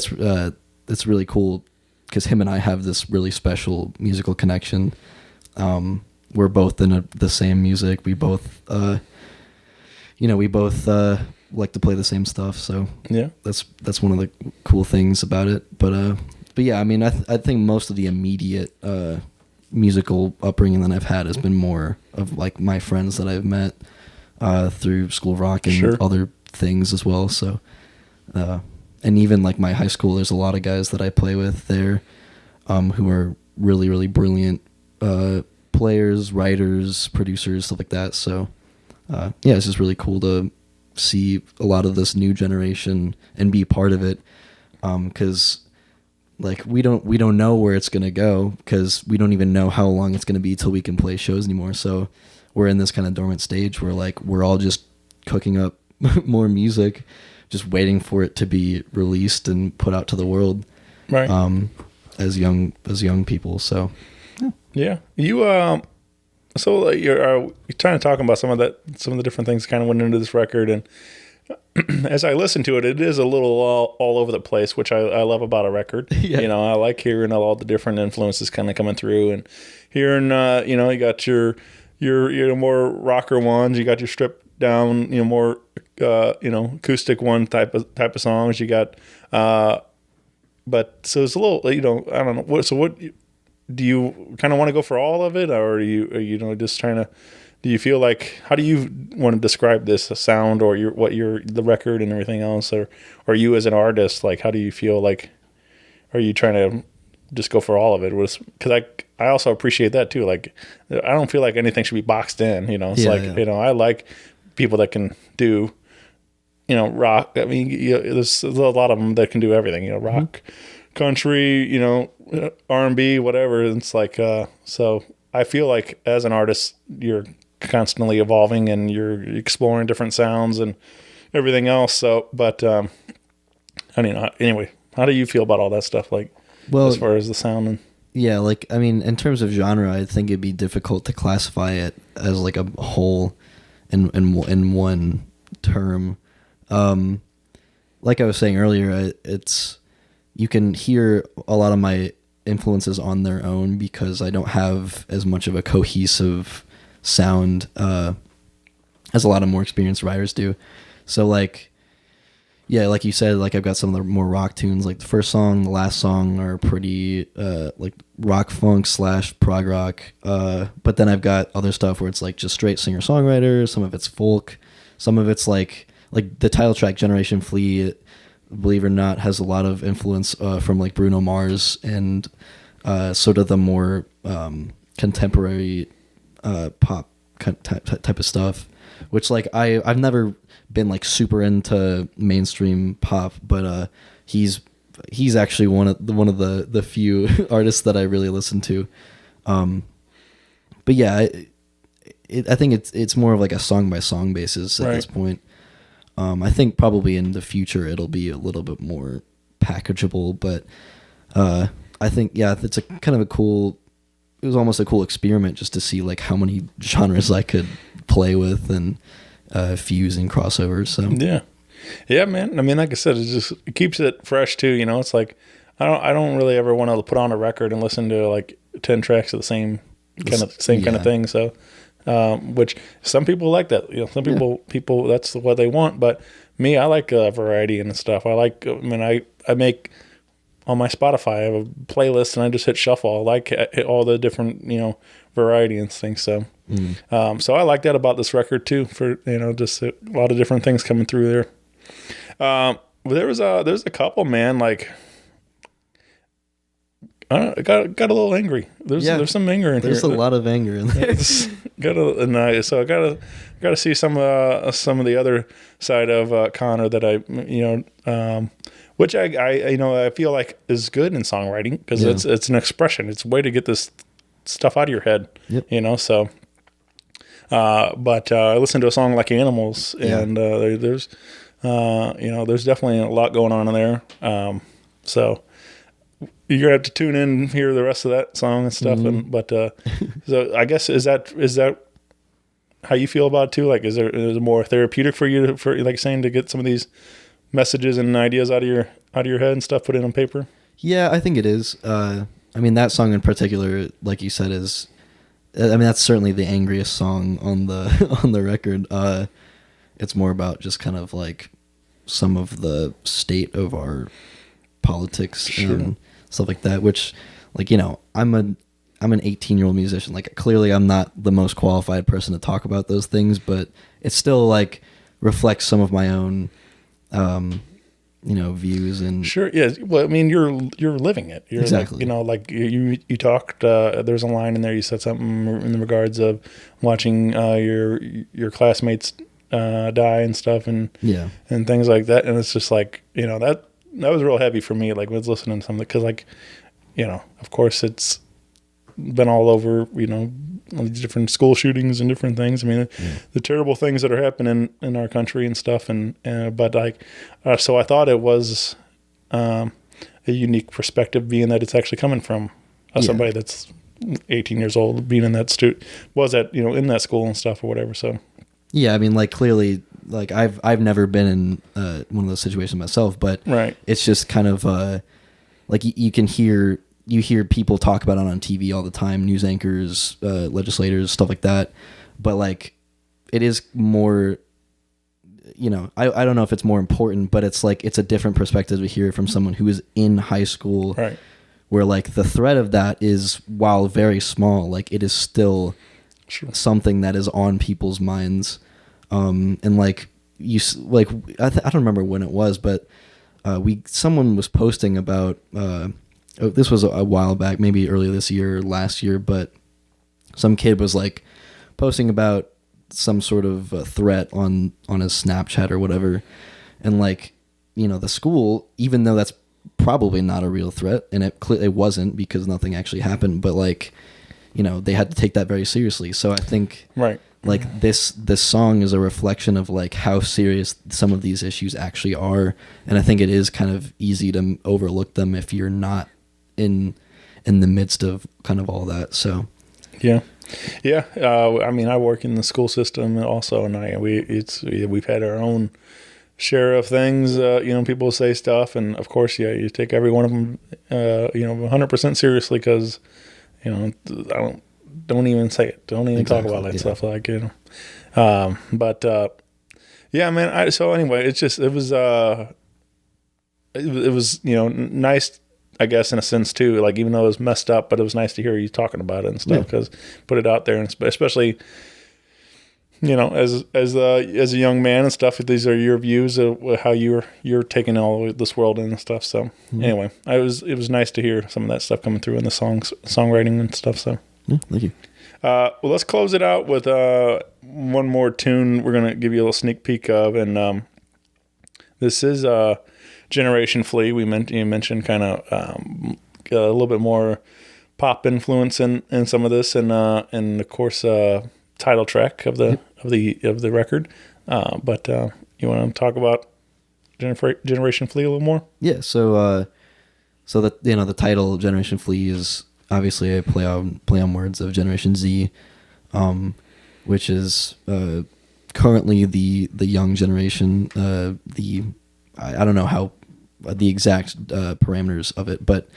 it's really cool because him and I have this really special musical connection. We're both in the same music. We both, like to play the same stuff. So yeah, that's one of the cool things about it. But yeah, I mean, I think most of the immediate musical upbringing that I've had has been more of like my friends that I've met through School of Rock and other things as well. So, and even like my high school, there's a lot of guys that I play with there who are really, really brilliant players, writers, producers, stuff like that. So, yeah, it's just really cool to see a lot of this new generation and be part of it. Cause like we don't know where it's going to go, because we don't even know how long it's going to be till we can play shows anymore. So we're in this kind of dormant stage where like, we're all just cooking up more music, just waiting for it to be released and put out to the world. Right. As young people. So yeah, so you're trying to talk about some of the different things that kind of went into this record, and as I listen to it, it is a little all over the place, which I love about a record. Yeah. I like hearing all the different influences kind of coming through, and hearing you got your more rocker ones, you got your stripped down, more acoustic one type of songs. You got but so it's a little, I don't know. What do you kind of want to go for all of it, or are you just trying to? Do you feel like, how do you want to describe this sound, or the record and everything else, or you as an artist, like how do you feel like? Are you trying to just go for all of it? Because I also appreciate that too. Like I don't feel like anything should be boxed in. It's I like people that can do. Rock. I mean, there's a lot of them that can do everything. Rock, country, R&B, whatever. It's like so. I feel like as an artist, you're constantly evolving and you're exploring different sounds and everything else. So, but anyway, how do you feel about all that stuff? Like, as far as the sound and yeah, like I mean, in terms of genre, I think it'd be difficult to classify it as like a whole in one term. Like I was saying earlier, you can hear a lot of my influences on their own because I don't have as much of a cohesive sound as a lot of more experienced writers do. So like, yeah, like you said, like I've got some of the more rock tunes. Like the first song, the last song are pretty like rock funk / prog rock. But then I've got other stuff where it's like just straight singer songwriter. Some of it's folk. Some of it's like the title track Generation Flea, believe it or not, has a lot of influence from like Bruno Mars and sort of the more contemporary pop type of stuff, which like I've never been like super into mainstream pop, but he's actually one of the few artists that I really listen to. But yeah, I think it's more of like a song by song basis at this point. I think probably in the future it'll be a little bit more packageable, but I think it's a kind of a cool. It was almost a cool experiment just to see like how many genres I could play with, and fuse and crossovers. So yeah, man. I mean, like I said, it keeps it fresh too. You know, it's like I don't really ever want to put on a record and listen to like 10 tracks of the same kind of thing. So, which some people like that. You know, some people that's what they want. But me, I like variety and stuff. I make on my Spotify, I have a playlist and I just hit shuffle. I like all the different, variety and things. So, so I like that about this record too, for, just a lot of different things coming through there. There's a couple, man, like, I don't know, got a little angry. There's some anger in here. There's a lot of anger in there. So I gotta see some of the other side of Connor that which I feel like is good in songwriting because it's an expression. It's a way to get this stuff out of your head. Yep. So. But I listened to a song like Animals, and there's definitely a lot going on in there. So you're gonna have to tune in and hear the rest of that song and stuff. So I guess is that how you feel about it too? Like, is it more therapeutic for you for like saying to get some of these messages and ideas out of your head and stuff, put it on paper? Yeah, I think it is. I mean, that song in particular, like you said, is. I mean, that's certainly the angriest song on the record. It's more about just kind of like some of the state of our politics and stuff like that. Which, like, I'm an 18-year-old musician. Like, clearly, I'm not the most qualified person to talk about those things, but it still like reflects some of my own, views and Well, I mean, you're living it. You're exactly. Like you talked. There's a line in there. You said something in regards of watching your classmates die and stuff, and things like that. And it's just like that was real heavy for me. Like, was listening to something because, like, of course it's been all over. All these different school shootings and different things. I mean, the terrible things that are happening in our country and stuff. But like, so I thought it was a unique perspective, being that it's actually coming from somebody that's 18 years old, being in that in that school and stuff or whatever. So yeah, I mean, like, clearly, like I've never been in one of those situations myself, but it's just kind of like you can hear. You hear people talk about it on TV all the time, news anchors, legislators, stuff like that. But like, it is more, I don't know if it's more important, but it's like, it's a different perspective to hear from someone who is in high school, where like the threat of that is, while very small, like it is still something that is on people's minds. And like I don't remember when it was, but someone was posting about, this was a while back, maybe earlier this year or last year, but some kid was like posting about some sort of threat on his Snapchat or whatever. And like, the school, even though that's probably not a real threat, and it wasn't because nothing actually happened, but like, they had to take that very seriously. So I think like this song is a reflection of like how serious some of these issues actually are. And I think it is kind of easy to overlook them if you're not in the midst of kind of all that. So I mean, I work in the school system also, and we've had our own share of things. People say stuff, and of course, you take every one of them 100% seriously, because don't even say it, don't even talk about that stuff, like, man. So anyway, it was nice, I guess, in a sense too, like, even though it was messed up, but it was nice to hear you talking about it and stuff, because put it out there, and especially as a young man and stuff, these are your views of how you're taking all this world in and stuff. So anyway, it was nice to hear some of that stuff coming through in the songwriting and stuff. So thank you. Well, let's close it out with one more tune we're gonna give you a little sneak peek of, and this is Generation Flea. You mentioned kind of a little bit more pop influence in some of this, and of course title track of the record. But you want to talk about Generation Flea a little more? Yeah. So that the title Generation Flea is obviously a play on words of Generation Z, which is currently the young generation, I don't know how the exact parameters of it, but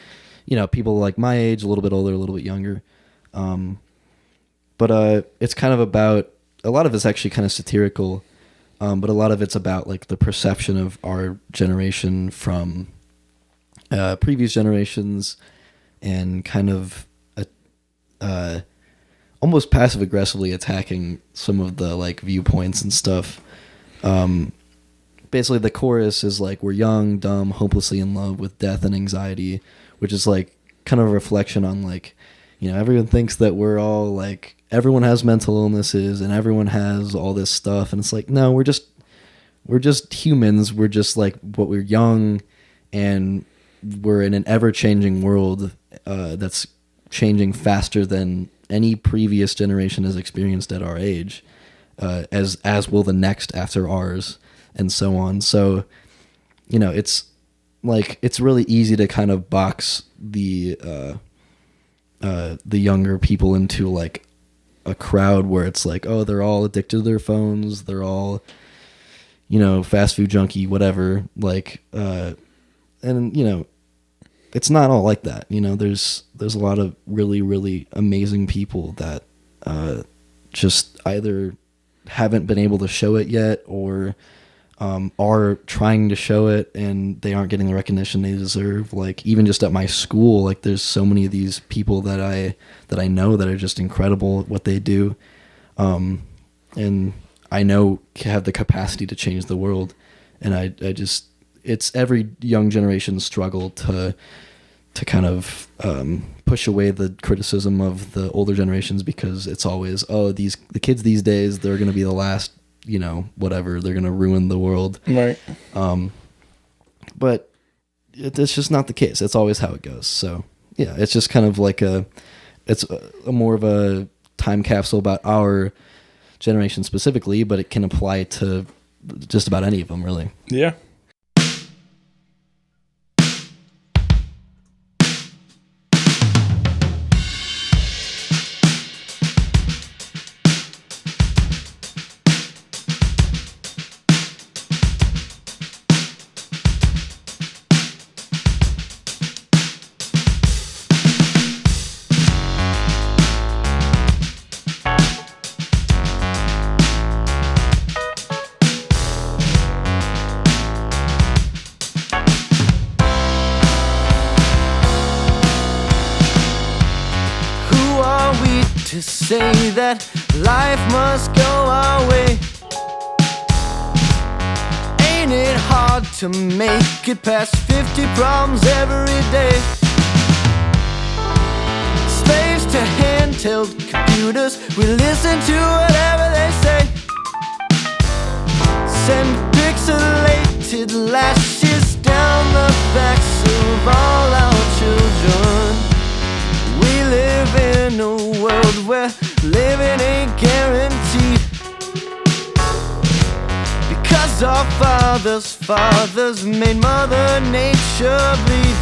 people like my age, a little bit older, a little bit younger. But it's kind of about, a lot of it's actually kind of satirical, but a lot of it's about like the perception of our generation from previous generations, and kind of almost passive aggressively attacking some of the like viewpoints and stuff. Basically the chorus is like, we're young, dumb, hopelessly in love with death and anxiety, which is like kind of a reflection on like, everyone thinks that we're all like, everyone has mental illnesses and everyone has all this stuff, and it's like, no, we're just humans. We're just like, what, we're young, and we're in an ever-changing world that's changing faster than any previous generation has experienced at our age, as will the next after ours, and so on. So, it's like, it's really easy to kind of box the younger people into like a crowd where it's like, oh, they're all addicted to their phones, they're all, fast food junkie, whatever. Like, and it's not all like that. There's a lot of really, really amazing people that just either haven't been able to show it yet, or are trying to show it and they aren't getting the recognition they deserve. Like, even just at my school, like, there's so many of these people that I know that are just incredible at what they do, and I know have the capacity to change the world. And I just, it's every young generation's struggle to kind of push away the criticism of the older generations, because it's always, oh, the kids these days, they're going to be the last, whatever, they're going to ruin the world. Right. But it's just not the case. It's always how it goes. So yeah, it's just kind of like it's a more of a time capsule about our generation specifically, but it can apply to just about any of them, really. Yeah. To say that life must go our way. Ain't it hard to make it past 50 problems every day? Slaves to handheld computers, we listen to whatever they say. Send pixelated lashes down the backs of all our children. We live in a world where living ain't guaranteed, because our fathers made Mother Nature bleed.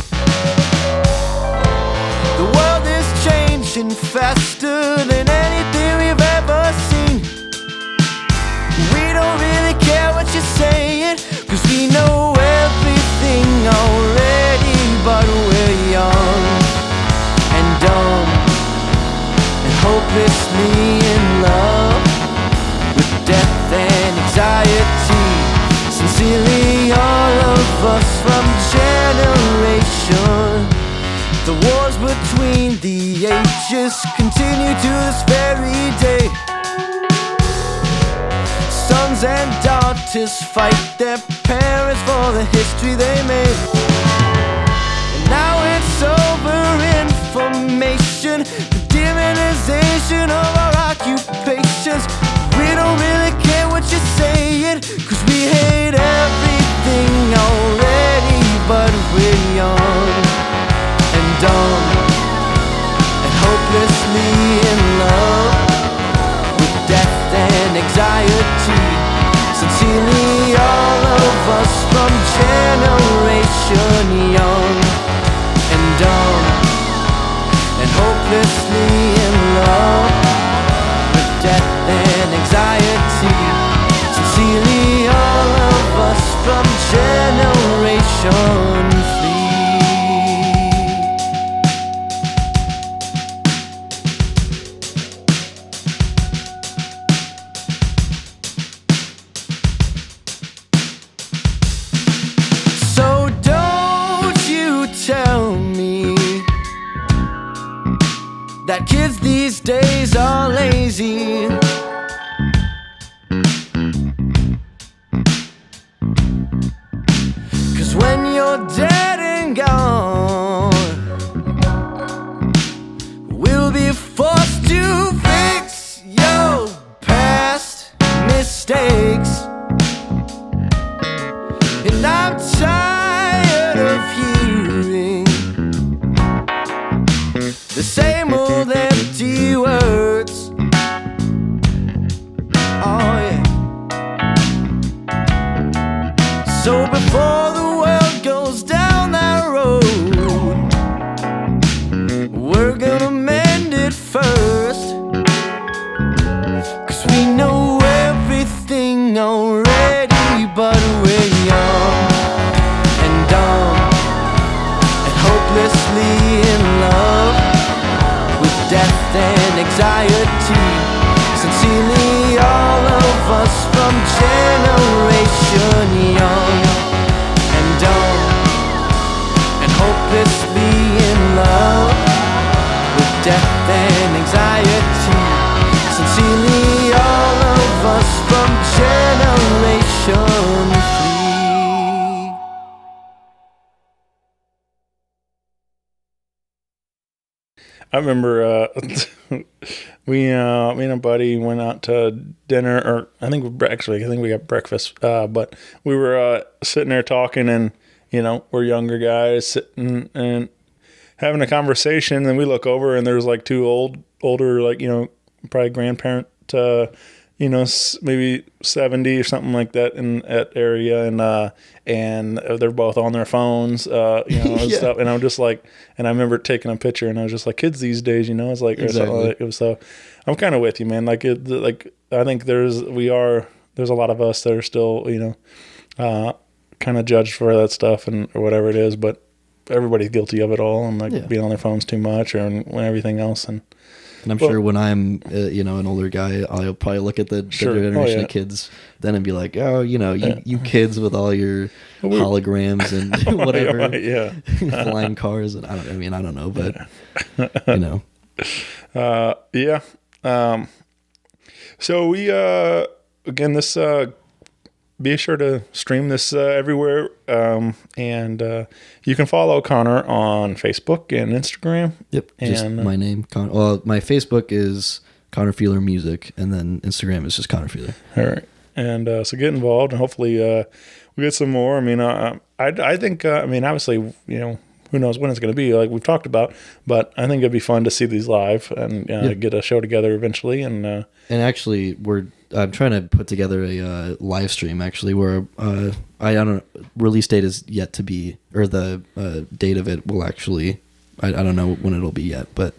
The world is changing faster than anything we've ever seen. We don't really care what you're saying, 'cause we know everything already. But we're young and dumb and hopelessly in love with death and anxiety. Sincerely, all of us from generation. The wars between the ages continue to this very day. Sons and daughters fight their parents for the history they made. And now it's over information, the demonization of our occupations. We don't really care what you're saying, 'cause we hate everything already. But we're young and dumb and hopelessly in love with death and anxiety. Sincerely, all of us from generation young and dumb and hopelessly in love that kids these days are lazy. 'Cause when you're dead and gone, we'll be forced to fix your past mistakes. And I'm tired of hearing the same old empty words. Oh yeah. So before the world goes down that road, we're gonna mend it first. 'Cause we know everything already, but we're young and dumb and hopelessly in love with death and anxiety. Sincerely, all of us from generation young and dumb and hopelessly in love with death and anxiety. Sincerely, all of us from generation 3. I remember me and a buddy went out to dinner, or I think we got breakfast. But we were sitting there talking, and we're younger guys sitting and having a conversation. And we look over, and there's like two older, like probably grandparent, maybe 70 or something like that in that area, and they're both on their phones, and Yeah. stuff. And I'm just like, and I remember taking a picture, and I was just like, kids these days, it's like, or something like, it was so. I'm kind of with you, man. Like I think there's a lot of us that are still, kind of judged for that stuff or whatever it is, but everybody's guilty of it all, and being on their phones too much, and everything else, and I'm sure when I'm, an older guy, I'll probably look at the generation of kids then and be like, oh, you kids with all your holograms and whatever, flying cars, and I don't know, but yeah. So we again, this be sure to stream this everywhere, and you can follow Connor on Facebook and Instagram. Yep, just my name. Well, my Facebook is Connor Fiehler Music, and then Instagram is just Connor Fiehler. All right, and so get involved, and hopefully we get some more. I mean, I think, obviously, who knows when it's going to be, like we've talked about, but I think it'd be fun to see these live and get a show together eventually. And actually, I'm trying to put together a live stream actually, where I don't know, release date is yet to be, or the date of it will actually, I don't know when it'll be yet, but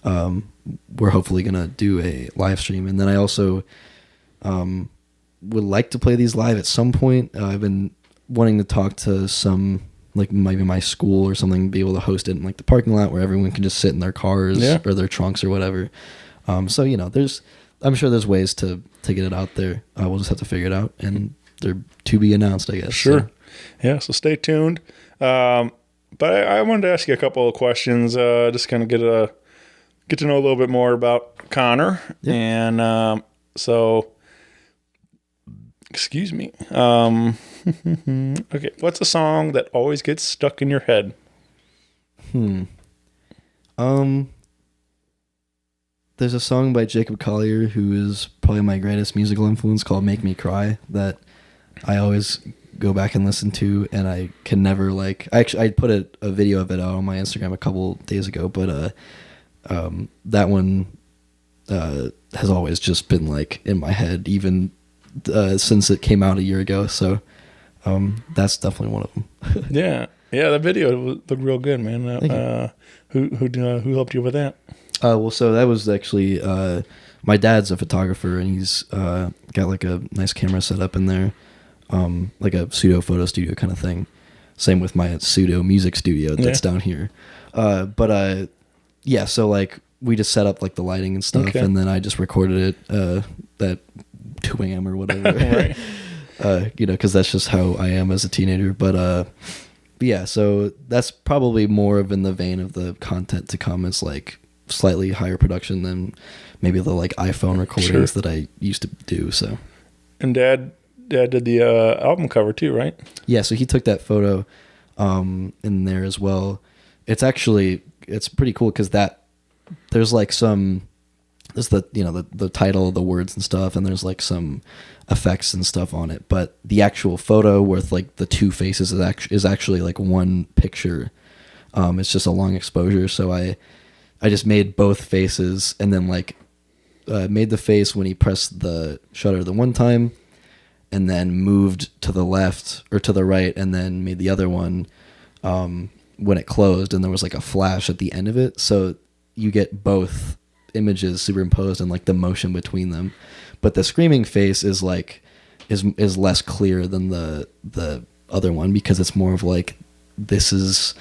we're hopefully gonna do a live stream. And then I also would like to play these live at some point. I've been wanting to talk to some, like maybe my school or something, be able to host it in like the parking lot where everyone can just sit in their cars or their trunks or whatever. So I'm sure there's ways to get it out there. We'll just have to figure it out, and they're to be announced, I guess. Sure. So. Yeah. So stay tuned. But I wanted to ask you a couple of questions, just kind of get to know a little bit more about Connor. Yeah. And so, excuse me. Okay. What's a song that always gets stuck in your head? There's a song by Jacob Collier, who is probably my greatest musical influence, called "Make Me Cry," that I always go back and listen to, and I can never I put a video of it out on my Instagram a couple days ago, but that one has always just been like in my head, even since it came out a year ago. So that's definitely one of them. Yeah, that video looked real good, man. Who helped you with that? Well, so that was actually my dad's a photographer, and he's got like a nice camera set up in there, like a pseudo photo studio kind of thing. Same with my pseudo music studio that's down here. Yeah, so like we just set up like the lighting and stuff, and then I just recorded it at 2 a.m. or whatever. Right. Because that's just how I am as a teenager. But yeah, so that's probably more of in the vein of the content to come. Is like slightly higher production than maybe the like iPhone recordings that I used to do. So, and Dad did the album cover too, right? Yeah, so he took that photo in there as well. It's pretty cool because there's like there's the title, the words and stuff, and there's like some effects and stuff on it. But the actual photo with like the two faces is actually like one picture. It's just a long exposure. So I just made both faces and then like made the face when he pressed the shutter the one time, and then moved to the left or to the right, and then made the other one when it closed, and there was like a flash at the end of it. So you get both images superimposed and like the motion between them. But the screaming face is like is less clear than the other one, because it's more of like, this is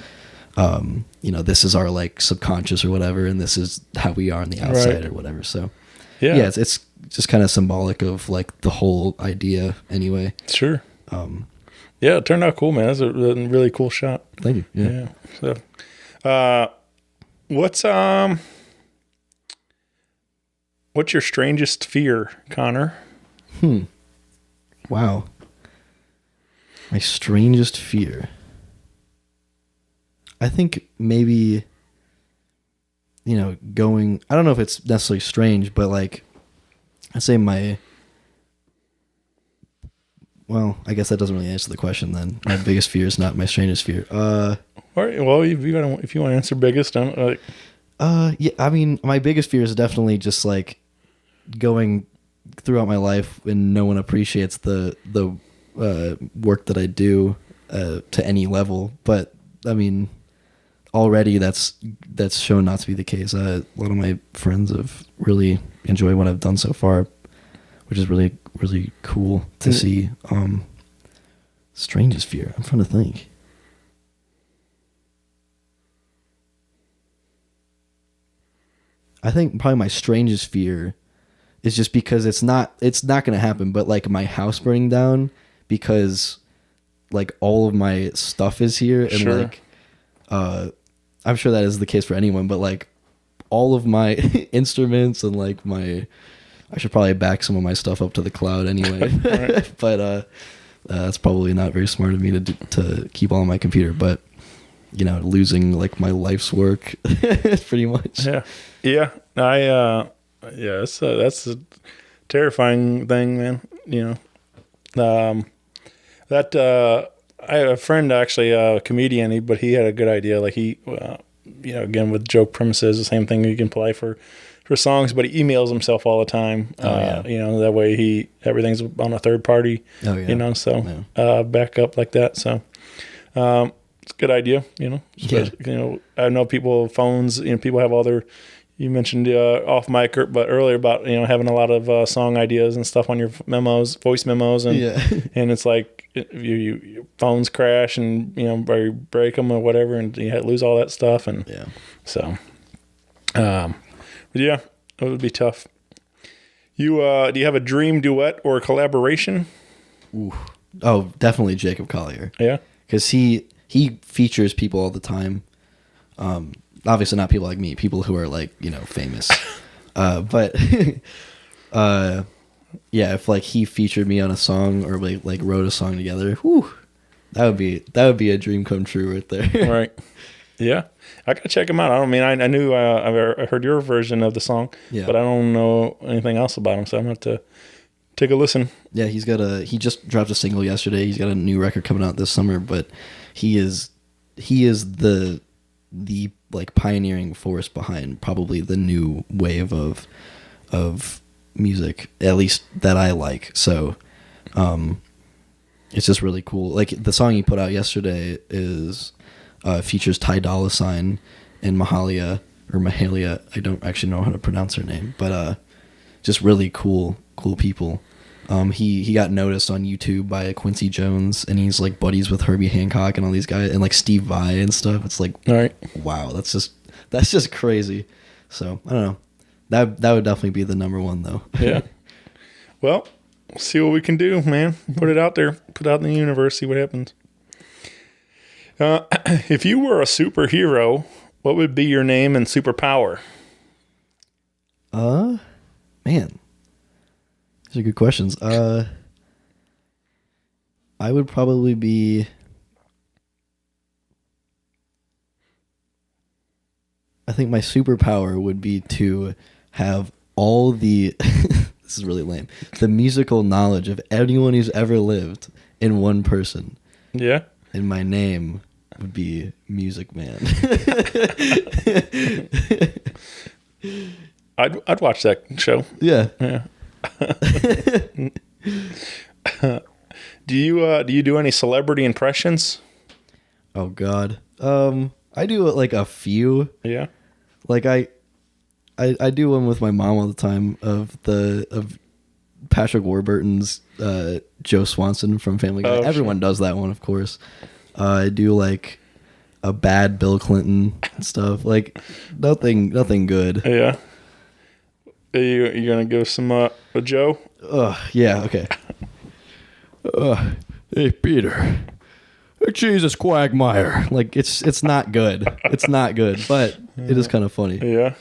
this is our like subconscious or whatever, and this is how we are on the outside, or whatever. So yeah, it's just kind of symbolic of like the whole idea anyway. Sure. Yeah, it turned out cool, man. That's a really cool shot. Thank you. Yeah. So, what's your strangest fear, Connor? Wow. My strangest fear. I think maybe, going, I don't know if it's necessarily strange, but like, I say I guess that doesn't really answer the question then. My biggest fear is not my strangest fear. All right, well, if you want to answer biggest, yeah, I mean, my biggest fear is definitely just like going throughout my life and no one appreciates the work that I do to any level. But I mean, already that's shown not to be the case. A lot of my friends have really enjoyed what I've done so far, which is really, really cool to see. Strangest fear, I'm trying to think. I think probably my strangest fear is just because it's not going to happen, but like my house burning down, because like all of my stuff is here, and like I'm sure that is the case for anyone, but like all of my instruments and like I should probably back some of my stuff up to the cloud anyway. But that's probably not very smart of me to keep all on my computer, but losing like my life's work pretty much. Yeah. That's a terrifying thing, man. I have a friend, actually, a comedian, but he had a good idea. Like he, again, with joke premises, the same thing you can play for songs, but he emails himself all the time. That way everything's on a third party, back up like that. So, it's a good idea, I know people, phones, people have all their, you mentioned off mic, but earlier about, having a lot of song ideas and stuff on your voice memos. And, and it's like your phones crash and, or you break them or whatever, and you lose all that stuff. And so, yeah, it would be tough. Do you have a dream duet or collaboration? Ooh. Oh, definitely Jacob Collier. Yeah. Because he features people all the time. Obviously not people like me, people who are like, famous. But yeah, if like he featured me on a song or like wrote a song together, whew, that would be a dream come true right there. Right. Yeah. I gotta check him out. I knew I heard your version of the song, but I don't know anything else about him, so I'm gonna have to take a listen. Yeah, he just dropped a single yesterday. He's got a new record coming out this summer, but he is the like pioneering force behind probably the new wave of music, at least that I like. So it's just really cool. Like the song he put out yesterday features Ty Dolla $ign and Mahalia. I don't actually know how to pronounce her name, but just really cool people. He got noticed on YouTube by Quincy Jones, and he's like buddies with Herbie Hancock and all these guys, and like Steve Vai and stuff. It's like, all right, wow, that's just crazy. So I don't know. That would definitely be the number one though. Yeah. Well, we'll see what we can do, man. Put it out there. Put it out in the universe. See what happens. If you were a superhero, what would be your name and superpower? Man, these are good questions. I would probably be. I think my superpower would be to have all the. This is really lame. The musical knowledge of anyone who's ever lived in one person. Yeah. And my name would be Music Man. I'd watch that show. Yeah. Do you do any celebrity impressions? Oh God. I do like a few. Yeah. Like I do one with my mom all the time of Patrick Warburton's Joe Swanson from Family Guy. Oh, Everyone does that one, of course. I do like a bad Bill Clinton and stuff. Like nothing good. Yeah. Are you gonna give some a Joe? Yeah, okay. Hey Peter. Jesus Quagmire. Like it's not good. It's not good, but it is kind of funny. Yeah.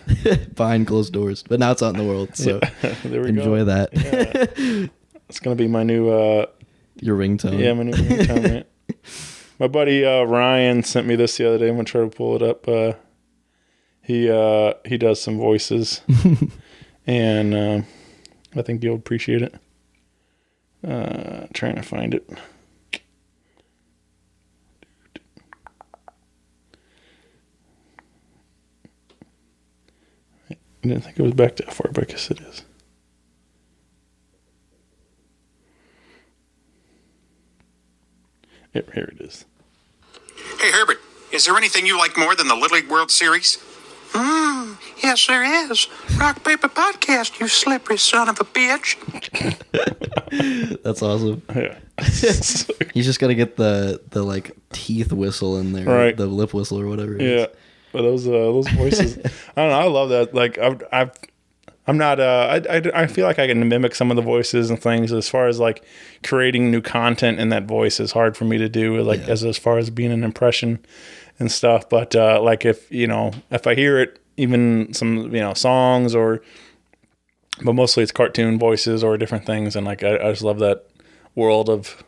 Behind closed doors. But now it's out in the world, so There we enjoy go. that. Yeah. It's gonna be my new Your ringtone. yeah, my new ringtone. Man. My buddy Ryan sent me this the other day. I'm gonna try to pull it up. He does some voices, and I think you'll appreciate it. Trying to find it. I didn't think it was back that far, but I guess it is. Here it is. Hey, Herbert, is there anything you like more than the Little League World Series? Yes, there is. Rock Paper Podcast, you slippery son of a bitch. That's awesome. Yeah. He's just got to get the like teeth whistle in there, Right. the lip whistle or whatever. It Yeah. is. But those voices, I don't know. I love that. Like I'm not. I feel like I can mimic some of the voices and things. As far as like creating new content in that voice is hard for me to do. Like as far as being an impression and stuff. But like if I hear it, even some songs but mostly it's cartoon voices or different things, and like I just love that world of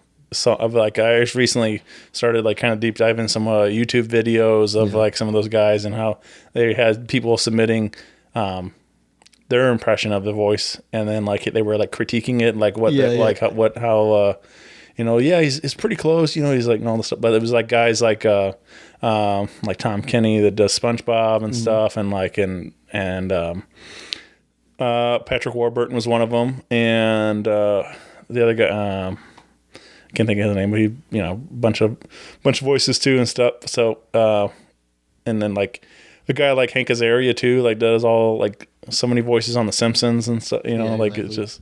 like I just recently started like kind of deep diving some YouTube videos of like some of those guys and how they had people submitting their impression of the voice, and then like they were like critiquing it, like he's pretty close, he's like and all this stuff, but it was like guys like Tom Kenny that does SpongeBob and stuff, and like and Patrick Warburton was one of them, and the other guy I can't think of his name, but he bunch of voices too and stuff. So and then like a guy like Hank Azaria too, like does all like so many voices on The Simpsons and stuff. Like it's just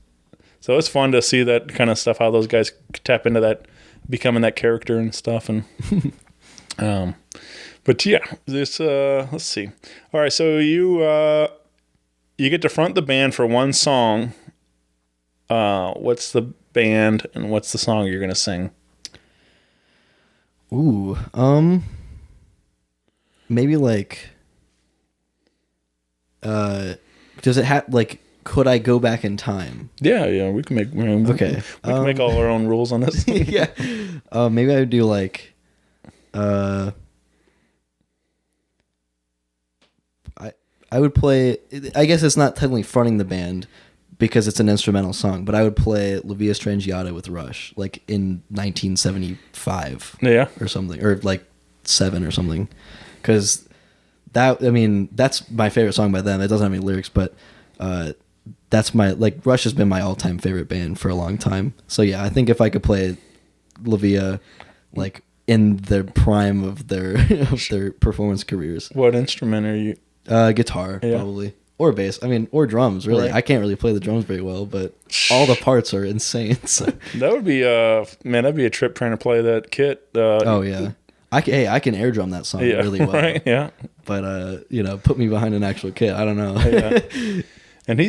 so it's fun to see that kind of stuff, how those guys tap into that, becoming that character and stuff. And but yeah, this let's see. All right, so you get to front the band for one song. What's the band and what's the song you're gonna sing? Ooh, maybe like, does it have like? Could I go back in time? Yeah, we can make. Okay, we can make all our own rules on this. Yeah, maybe I would do like, I would play. I guess it's not technically fronting the band, because it's an instrumental song, but I would play La Via Strangiata with Rush, like in 1975, or something, or like 7 or something, because that's my favorite song by them. It doesn't have any lyrics, but that's my Rush has been my all-time favorite band for a long time. So yeah, I think if I could play La Via, like in the prime of their performance careers. What instrument are you? Guitar, probably. Or bass. Or drums, really. Right. I can't really play the drums very well, but all the parts are insane. So. That would be that'd be a trip trying to play that kit. Oh yeah. I can air drum that song really well. Right, yeah. But put me behind an actual kit. I don't know. Yeah. And I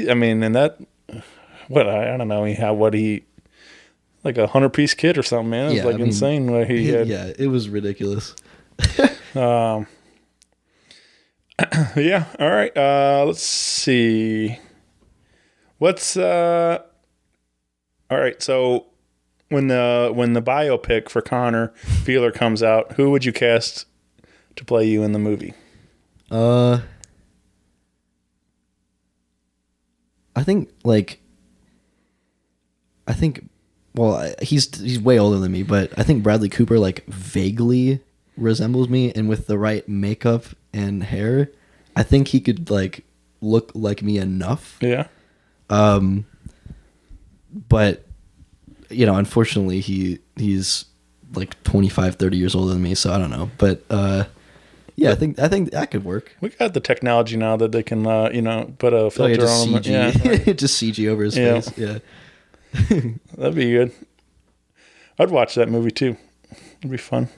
don't know, he like 100-piece kit or something, man. It was insane what he had. Yeah, it was ridiculous. Yeah. All right. Let's see. What's all right? So when the biopic for Connor Fiehler comes out, who would you cast to play you in the movie? I think well, he's way older than me, but I think Bradley Cooper like vaguely resembles me, and with the right makeup and hair, I think he could like look like me enough. Yeah. But unfortunately he's like 25, 30 years older than me, so I don't know. But yeah, I think that could work. We got the technology now that they can put a filter just on him. CG. Yeah. Just CG over his face. Yeah. That'd be good. I'd watch that movie too. It'd be fun.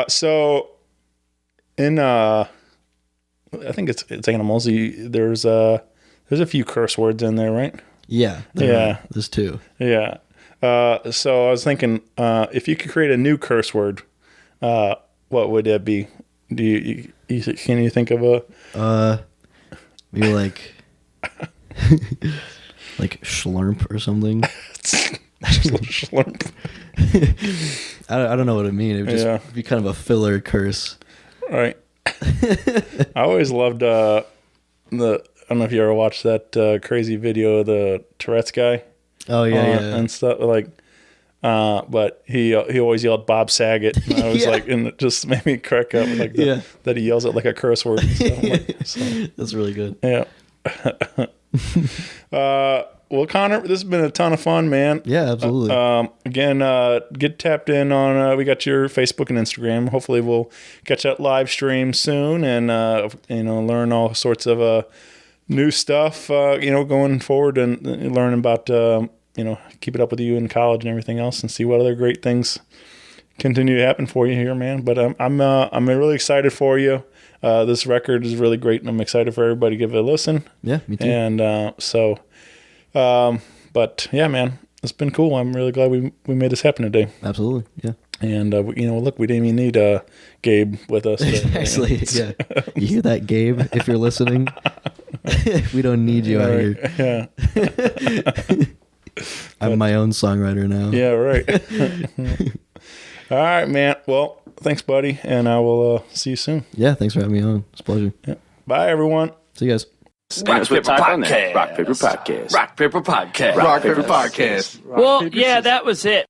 So in I think it's animals. There's a few curse words in there, right? Yeah. There's two. Yeah. So I was thinking, if you could create a new curse word, what would that be? Can you think of a? Maybe like like schlurp or something. Schlurp. I don't know what it means. It would just be kind of a filler curse. Right. I always loved I don't know if you ever watched that crazy video of the Tourette's guy. Oh yeah, and stuff like. But he always yelled Bob Saget, and I was like, and it just made me crack up like that he yells it like a curse word. And stuff. So, that's really good. Yeah. Well, Connor, this has been a ton of fun, man. Yeah, absolutely. Again, get tapped in on. We got your Facebook and Instagram. Hopefully, we'll catch that live stream soon, and learn all sorts of new stuff. Going forward and learn about keep it up with you in college and everything else, and see what other great things continue to happen for you here, man. But I'm really excited for you. This record is really great, and I'm excited for everybody to give it a listen. Yeah, me too. And but yeah, man, it's been cool. I'm really glad we made this happen today. Absolutely, yeah. And look, we didn't even need Gabe with us. Actually, yeah. You hear that, Gabe? If you're listening, we don't need you out here. Yeah. I'm my own songwriter now. Yeah, right. All right, man. Well, thanks, buddy, and I will see you soon. Yeah, thanks for having me on. It's a pleasure. Yeah. Bye, everyone. See you guys. Rock Paper Podcast. Rock Paper Podcast. Rock Paper Podcast. Rock Paper Podcast. Well, yeah, that was it.